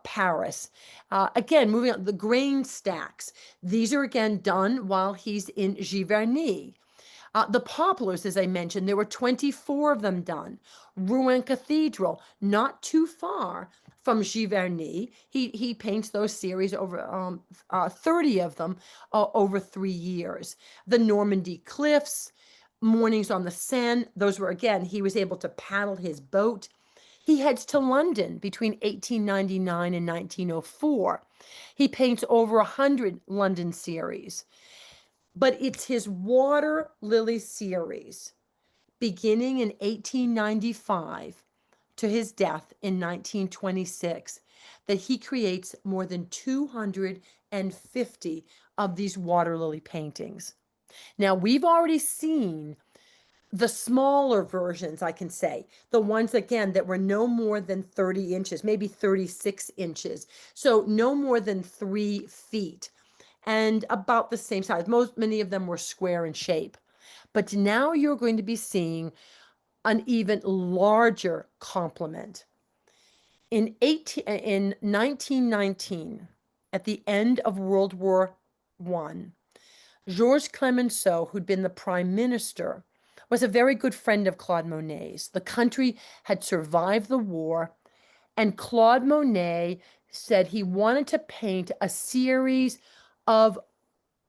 Paris. Again, moving on, the grain stacks. These are again done while he's in Giverny. The poplars, as I mentioned, there were 24 of them done. Rouen Cathedral, not too far from Giverny. He paints those series over 30 of them over 3 years. The Normandy Cliffs, Mornings on the Seine, those were, again, he was able to paddle his boat. He heads to London between 1899 and 1904. He paints over 100 London series. But it's his water lily series, beginning in 1895 to his death in 1926, that he creates more than 250 of these water lily paintings. Now, we've already seen the smaller versions, I can say, the ones, again, that were no more than 30 inches, maybe 36 inches, so no more than 3 feet, and about the same size. Many of them were square in shape. But now you're going to be seeing an even larger complement. In 1919, at the end of World War I, Georges Clemenceau, who'd been the prime minister, was a very good friend of Claude Monet's. The country had survived the war, and Claude Monet said he wanted to paint a series of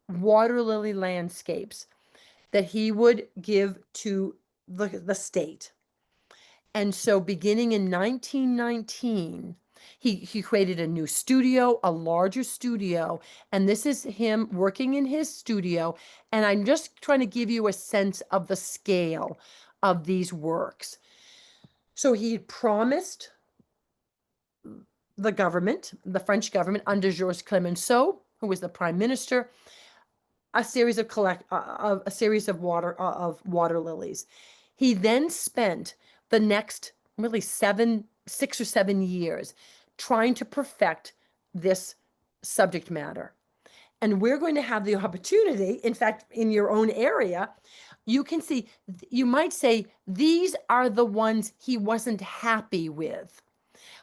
water lily landscapes that he would give to the state. And so beginning in 1919, he created a new studio, a larger studio, and this is him working in his studio. And I'm just trying to give you a sense of the scale of these works. So he had promised the government, the French government under Georges Clemenceau, who was the prime minister, a series of water lilies. He then spent the next really 6 or 7 years trying to perfect this subject matter. And we're going to have the opportunity, in fact, in your own area, you can see, you might say, these are the ones he wasn't happy with.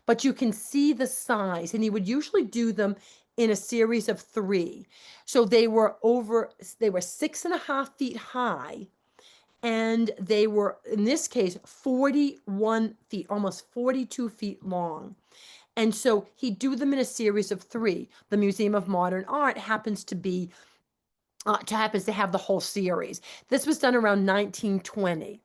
But you can see the size, and he would usually do them in a series of 3. So they were 6.5 feet high, and they were, in this case, 41 feet, almost 42 feet long. And so he'd do them in a series of 3. The Museum of Modern Art happens to have the whole series. This was done around 1920.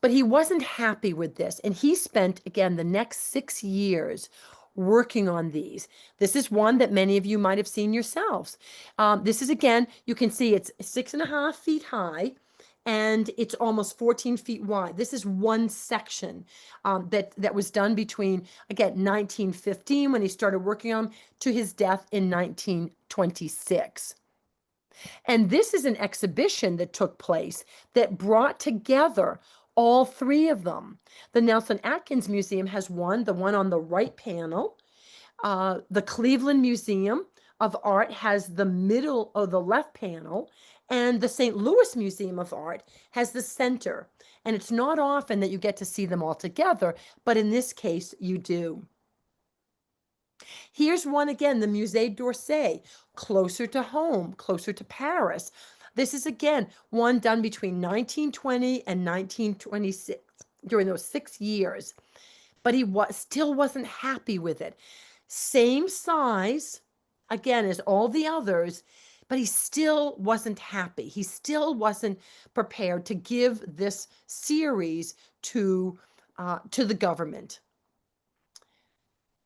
But he wasn't happy with this, and he spent, again, the next 6 years working on these. This is one that many of you might have seen yourselves. This is, again, you can see it's 6.5 feet high, and it's almost 14 feet wide. This is one section that was done between, again, 1915, when he started working on, to his death in 1926. And this is an exhibition that took place that brought together all 3 of them. The Nelson Atkins Museum has one, the one on the right panel. The Cleveland Museum of Art has the middle of the left panel, and the St. Louis Museum of Art has the center. And it's not often that you get to see them all together, but in this case, you do. Here's one again, the Musée d'Orsay, closer to home, closer to Paris. This is again one done between 1920 and 1926, during those 6 years. But he still wasn't happy with it. Same size, again, as all the others, but he still wasn't happy. He still wasn't prepared to give this series to the government.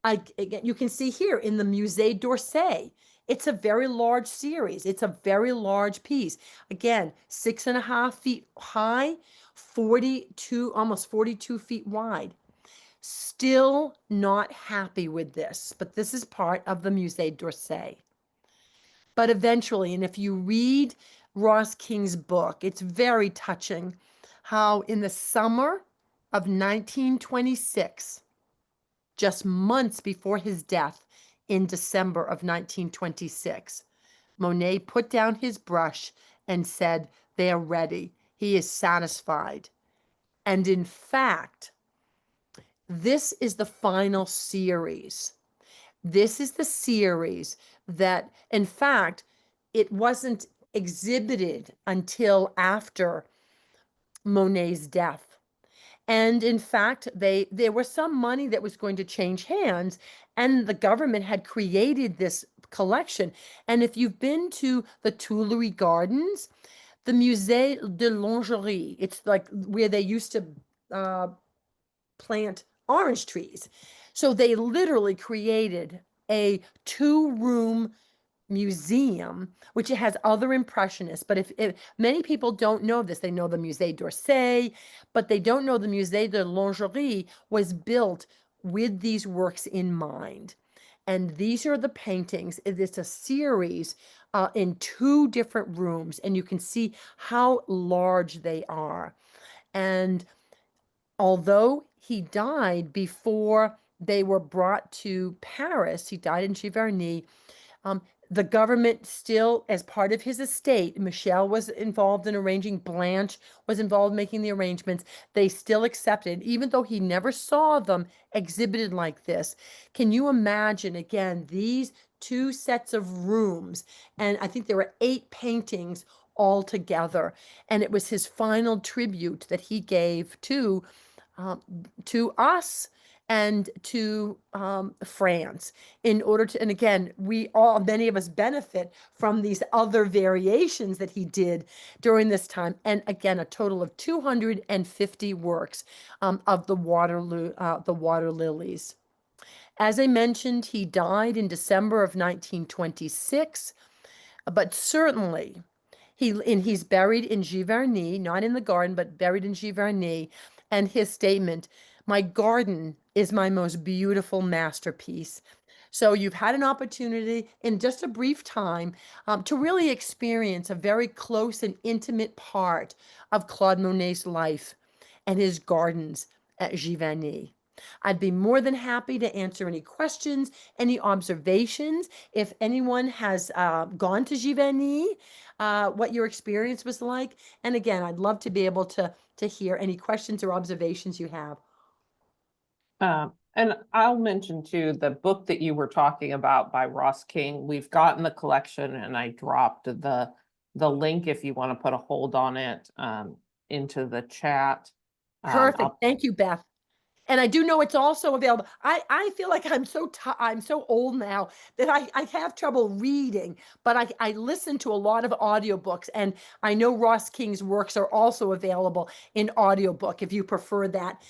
Again, you can see here in the Musée d'Orsay, it's a very large series. It's a very large piece. Again, 6.5 feet high, 42, almost 42 feet wide. Still not happy with this, but this is part of the Musée d'Orsay. But eventually, and if you read Ross King's book, it's very touching how in the summer of 1926, just months before his death in December of 1926, Monet put down his brush and said, "They are ready. He is satisfied." And in fact, this is the final series. This is the series that, in fact, it wasn't exhibited until after Monet's death. And in fact, there was some money that was going to change hands, and the government had created this collection. And if you've been to the Tuileries Gardens, the Musée de Lingerie, it's like where they used to plant orange trees. So they literally created a 2-room museum, which it has other impressionists. But if many people don't know this, they know the Musée d'Orsay, but they don't know the Musée de Lingerie was built with these works in mind. And these are the paintings. It's a series in 2 different rooms, and you can see how large they are. And although he died before they were brought to Paris, he died in Giverny, the government still, as part of his estate, Michel was involved in arranging, Blanche was involved in making the arrangements. They still accepted, even though he never saw them exhibited like this. Can you imagine, again, these 2 sets of rooms? And I think there were 8 paintings all together. And it was his final tribute that he gave to us and to France, in order to, and again, many of us benefit from these other variations that he did during this time. And again, a total of 250 works of the water lilies. As I mentioned, he died in December of 1926, but certainly he's buried in Giverny, not in the garden, but buried in Giverny. And his statement, "My garden is my most beautiful masterpiece." So you've had an opportunity in just a brief time to really experience a very close and intimate part of Claude Monet's life and his gardens at Giverny. I'd be more than happy to answer any questions, any observations. If anyone has gone to Giverny, what your experience was like. And again, I'd love to be able to hear any questions or observations you have. And I'll mention too, the book that you were talking about by Ross King, we've gotten the collection, and I dropped the link if you want to put a hold on it into the chat. Perfect. Thank you, Beth. And I do know it's also available. I feel like I'm so old now that I have trouble reading, but I listen to a lot of audiobooks, and I know Ross King's works are also available in audiobook if you prefer that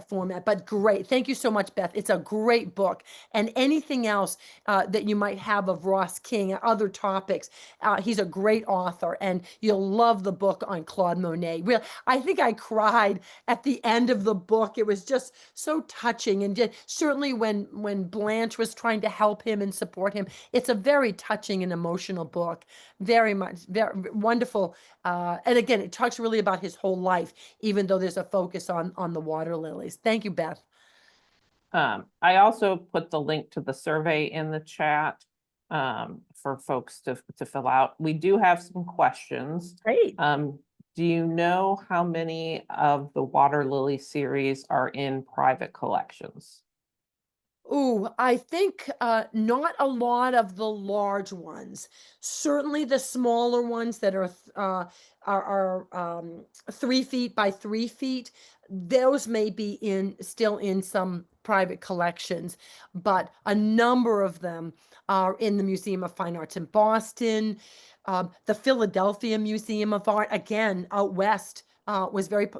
format. But great. Thank you so much, Beth. It's a great book. And anything else that you might have of Ross King and other topics, he's a great author, and you'll love the book on Claude Monet. I think I cried at the end of the book. It was just so touching, and certainly when Blanche was trying to help him and support him, it's a very touching and emotional book. Very much, very wonderful. And again, it talks really about his whole life, even though there's a focus on the water lilies. Thank you, Beth. I also put the link to the survey in the chat. for folks to fill out. We do have some questions. Great. Do you know how many of the water lily series are in private collections? Ooh, I think not a lot of the large ones. Certainly the smaller ones that are 3 feet by 3 feet. Those may be still in some private collections, but a number of them are in the Museum of Fine Arts in Boston, the Philadelphia Museum of Art, again out west.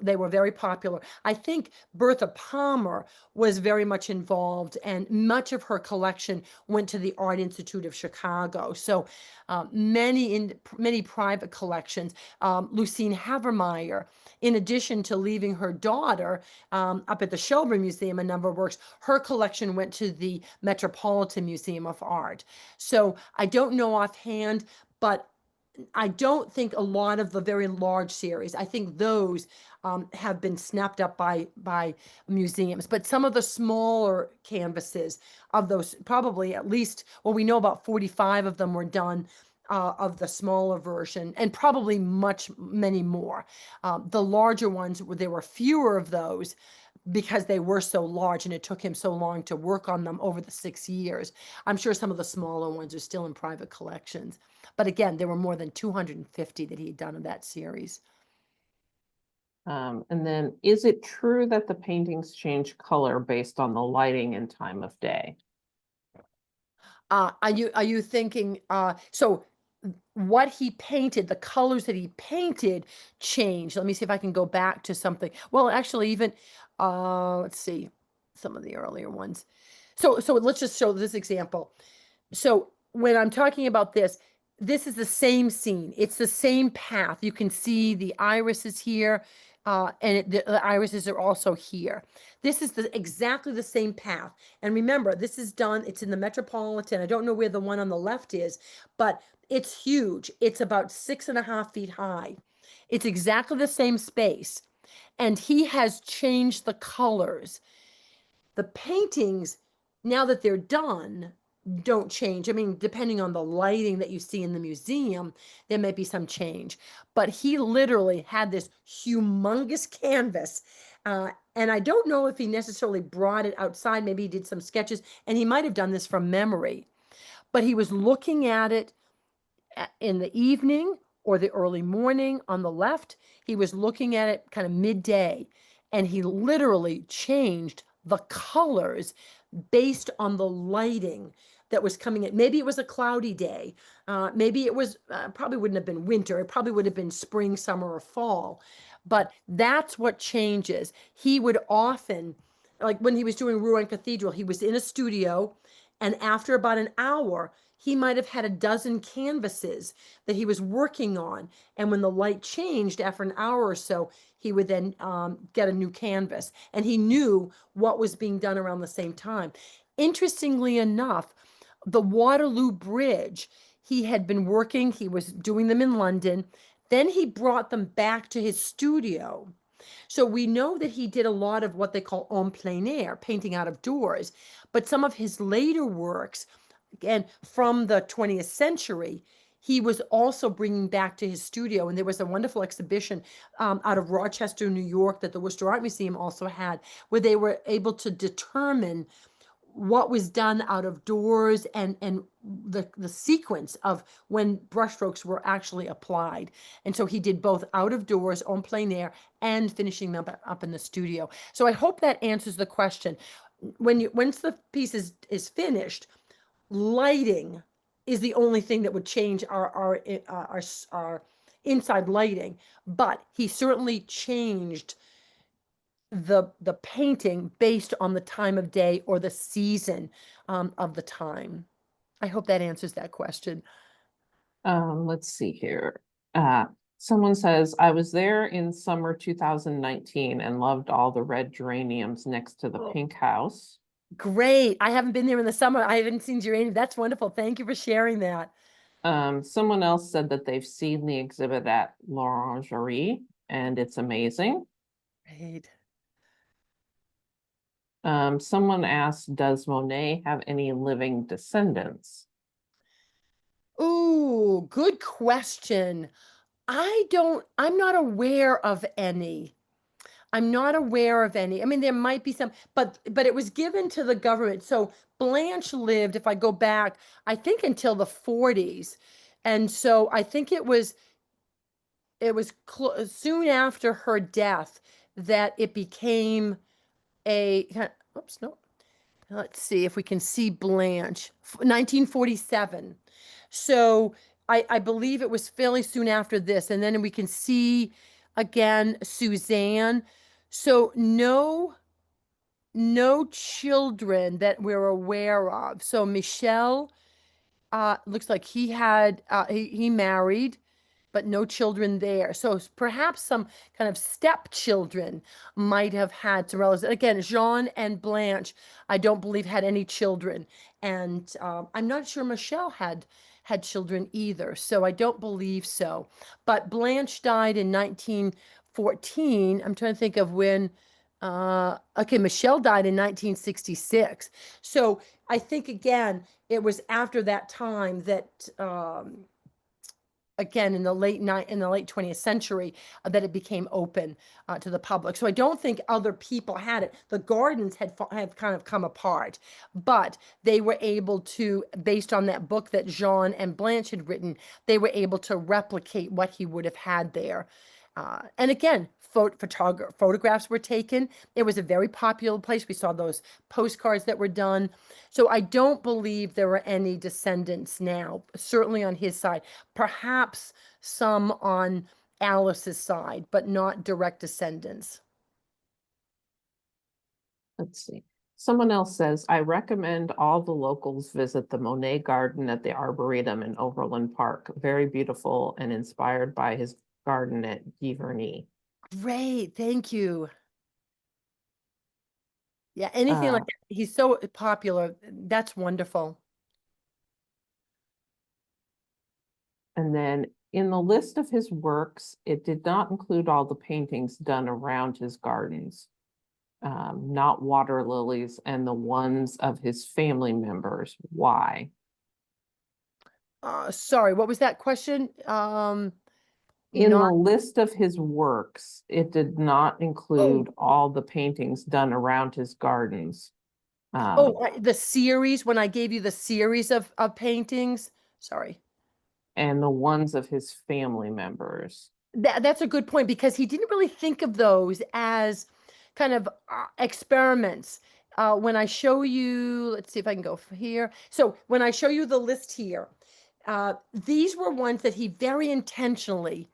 They were very popular. I think Bertha Palmer was very much involved, and much of her collection went to the Art Institute of Chicago. So many private collections. Lucine Havermeyer, in addition to leaving her daughter up at the Shelburne Museum a number of works, her collection went to the Metropolitan Museum of Art. So I don't know offhand, but I don't think a lot of the very large series. I think those have been snapped up by museums. But some of the smaller canvases of those, probably at least, well, we know about 45 of them were done of the smaller version, and probably many more. The larger ones, there were fewer of those because they were so large and it took him so long to work on them over the 6 years. I'm sure some of the smaller ones are still in private collections. But again, there were more than 250 that he had done of that series. And then, is it true that the paintings change color based on the lighting and time of day? Are you thinking, so what he painted, the colors that he painted changed. Let me see if I can go back to something. Well, actually, even, let's see, some of the earlier ones. So let's just show this example. So when I'm talking about this is the same scene. It's the same path. You can see the irises here, and the irises are also here. This is exactly the same path. And remember, this is done, it's in the Metropolitan. I don't know where the one on the left is, but it's huge. It's about 6.5 feet high. It's exactly the same space. And he has changed the colors. The paintings, now that they're done, don't change. I mean, depending on the lighting that you see in the museum, there may be some change. But he literally had this humongous canvas. And I don't know if he necessarily brought it outside. Maybe he did some sketches, and he might have done this from memory. But he was looking at it in the evening or the early morning on the left. He was looking at it kind of midday, and he literally changed the colors based on the lighting that was coming in. Maybe it was a cloudy day. Maybe it was, probably wouldn't have been winter. It probably would have been spring, summer, or fall. But that's what changes. He would often, like when he was doing Rouen Cathedral, he was in a studio, and after about an hour, he might have had a dozen canvases that he was working on. And when the light changed after an hour or so, he would then get a new canvas. And he knew what was being done around the same time. Interestingly enough, the Waterloo Bridge, he had been working, he was doing them in London. Then he brought them back to his studio. So we know that he did a lot of what they call en plein air, painting out of doors. But some of his later works, again, from the 20th century, he was also bringing back to his studio. And there was a wonderful exhibition out of Rochester, New York, that the Worcester Art Museum also had, where they were able to determine what was done out of doors and the sequence of when brushstrokes were actually applied. And so he did both out of doors, en plein air, and finishing them up in the studio. So I hope that answers the question. Once the piece is finished, lighting is the only thing that would change our inside lighting. But he certainly changed the painting based on the time of day or the season of the time. I hope that answers that question. Let's see here. Someone says, I was there in summer 2019 and loved all the red geraniums next to the Oh, pink house. great. I haven't been there in the summer. I haven't seen geranium. That's wonderful. Thank you for sharing that. Someone else said that they've seen the exhibit at L'Orangerie and it's amazing. Great. Someone asked, does Monet have any living descendants? Ooh, good question. I'm not aware of any. I'm not aware of any. I mean, there might be some, but it was given to the government. So Blanche lived, if I go back, I think until the 40s. And so I think it was soon after her death that it became oops, no. Let's see if we can see Blanche, 1947. So I believe it was fairly soon after this. And then we can see again Suzanne. So no children that we're aware of. So Michel, looks like he married, but no children there. So perhaps some kind of stepchildren might have had some relatives. Again, Jean and Blanche, I don't believe had any children, and I'm not sure Michelle had children either. So I don't believe so. But Blanche died in 1914. I'm trying to think of when. Okay, Michelle died in 1966. So I think again, it was after that time that again in the late 20th century that it became open to the public. So I don't think other people had it. The gardens have kind of come apart, but they were able to, based on that book that Jean and Blanche had written, they were able to replicate what he would have had there. And again, photographs were taken. It was a very popular place. We saw those postcards that were done. So I don't believe there were any descendants now, certainly on his side. Perhaps some on Alice's side, but not direct descendants. Let's see. Someone else says, I recommend all the locals visit the Monet Garden at the Arboretum in Overland Park. Very beautiful and inspired by his garden at Giverny. Great, thank you. Yeah, anything like Uh, that. He's so popular. That's wonderful. and then in the list of his works, it did not include all the paintings done around his gardens, not water lilies and the ones of his family members. Why? Sorry, what was that question? In Not, the list of his works, it did not oh, include all the paintings done around his gardens. the series, when I gave you the series of paintings. Sorry. And the ones of his family members. That's a good point because he didn't really think of those as kind of experiments. When I show you, let's see if I can go here. So when I show you the list here, these were ones that he very intentionally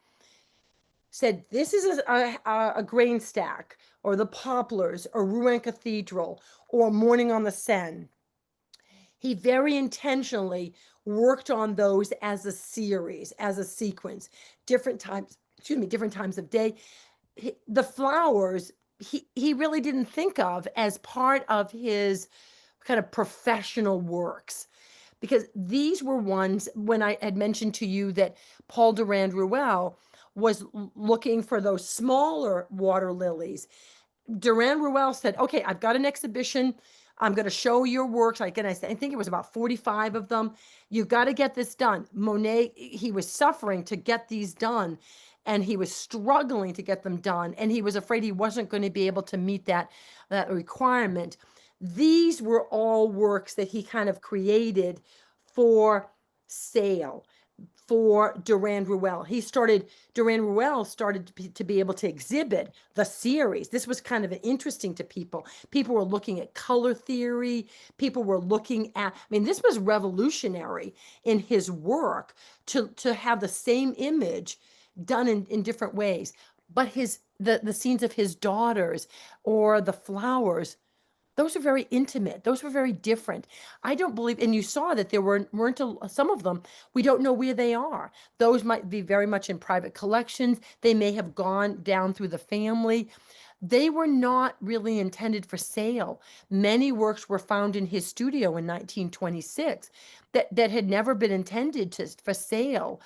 said, this is a grain stack, or the Poplars, or Rouen Cathedral, or Morning on the Seine. He very intentionally worked on those as a series, as a sequence, different times, different times of day. The flowers, he really didn't think of as part of his kind of professional works, because these were ones when I had mentioned to you that Paul Durand Ruel was looking for those smaller water lilies. Durand Ruel said, okay, I've got an exhibition. I'm going to show your works. I think it was about 45 of them. You've got to get this done. Monet, he was suffering to get these done, and he was struggling to get them done. And he was afraid he wasn't going to be able to meet that requirement. These were all works that he kind of created for sale for Durand Ruel. Durand Ruel started to be able to exhibit the series. This was kind of interesting to people. People were looking at color theory. People were looking at, I mean, this was revolutionary in his work to have the same image done in different ways. But the scenes of his daughters or the flowers, those are very intimate. Those were very different. I don't believe, and you saw that there weren't some of them, we don't know where they are. Those might be very much in private collections. They may have gone down through the family. They were not really intended for sale. Many works were found in his studio in 1926 that had never been intended for sale.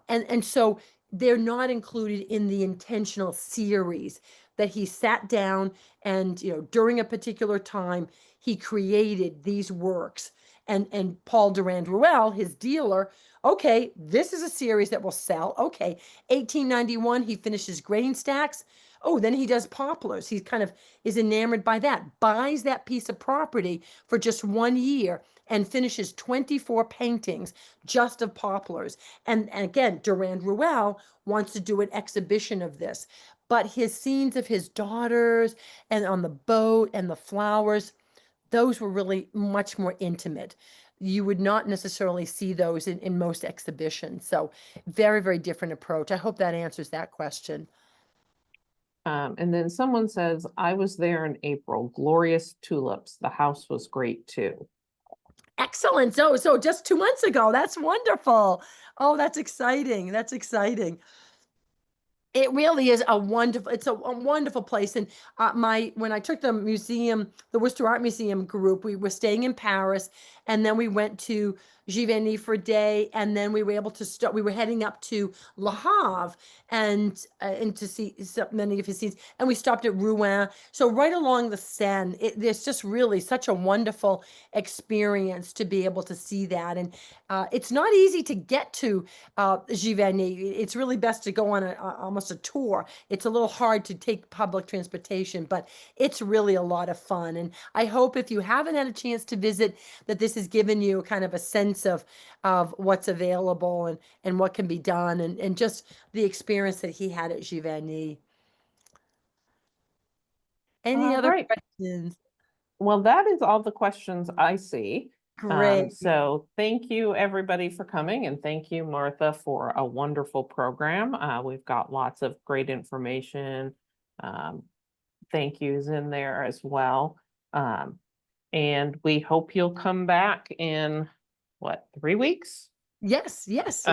And so they're not included in the intentional series that he sat down and, during a particular time, he created these works. and Paul Durand-Ruel, his dealer, okay, this is a series that will sell. Okay, 1891, he finishes grain stacks. Oh, then he does poplars. He kind of is enamored by that, buys that piece of property for just 1 year and finishes 24 paintings just of poplars. And again, Durand-Ruel wants to do an exhibition of this. But his scenes of his daughters and on the boat and the flowers, those were really much more intimate. You would not necessarily see those in most exhibitions. So very, very different approach. I hope that answers that question. And then someone says, I was there in April, glorious tulips. The house was great too. Excellent. So just 2 months ago. That's wonderful. Oh, that's exciting. That's exciting. It really is a wonderful, it's a wonderful place. And when I took the museum, the Worcester Art Museum group, we were staying in Paris, and then we went to Giverny for a day, and then we were able to start, we were heading up to Le Havre and to see many of his scenes, and we stopped at Rouen. So right along the Seine, there's just really such a wonderful experience to be able to see that. And it's not easy to get to Giverny. It's really best to go on almost a tour. It's a little hard to take public transportation, but it's really a lot of fun. And I hope if you haven't had a chance to visit, that this has given you kind of a sense of what's available and what can be done and just the experience that he had at Giverny. Any All other right. questions? Well, that is all the questions I see. Great. So thank you, everybody, for coming, and thank you, Martha, for a wonderful program. We've got lots of great information. Thank yous in there as well. And we hope you'll come back in, what, 3 weeks? Yes, yes.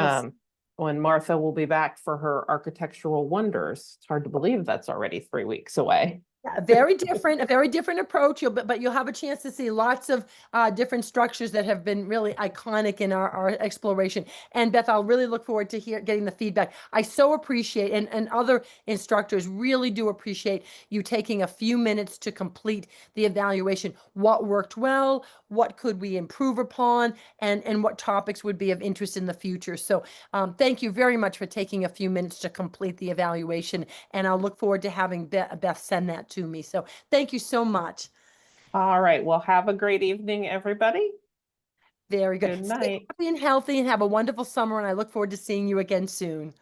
When Martha will be back for her architectural wonders. It's hard to believe that's already 3 weeks away. Yeah, a very different approach. But you'll have a chance to see lots of different structures that have been really iconic in our exploration. And Beth, I'll really look forward to getting the feedback. I so appreciate, and other instructors really do appreciate you taking a few minutes to complete the evaluation. What worked well, what could we improve upon, and what topics would be of interest in the future. So thank you very much for taking a few minutes to complete the evaluation. And I'll look forward to having Beth send that to me. So thank you so much. All right. Well, have a great evening, everybody. Very good. Good Stay night. happy and healthy and have a wonderful summer. And I look forward to seeing you again soon.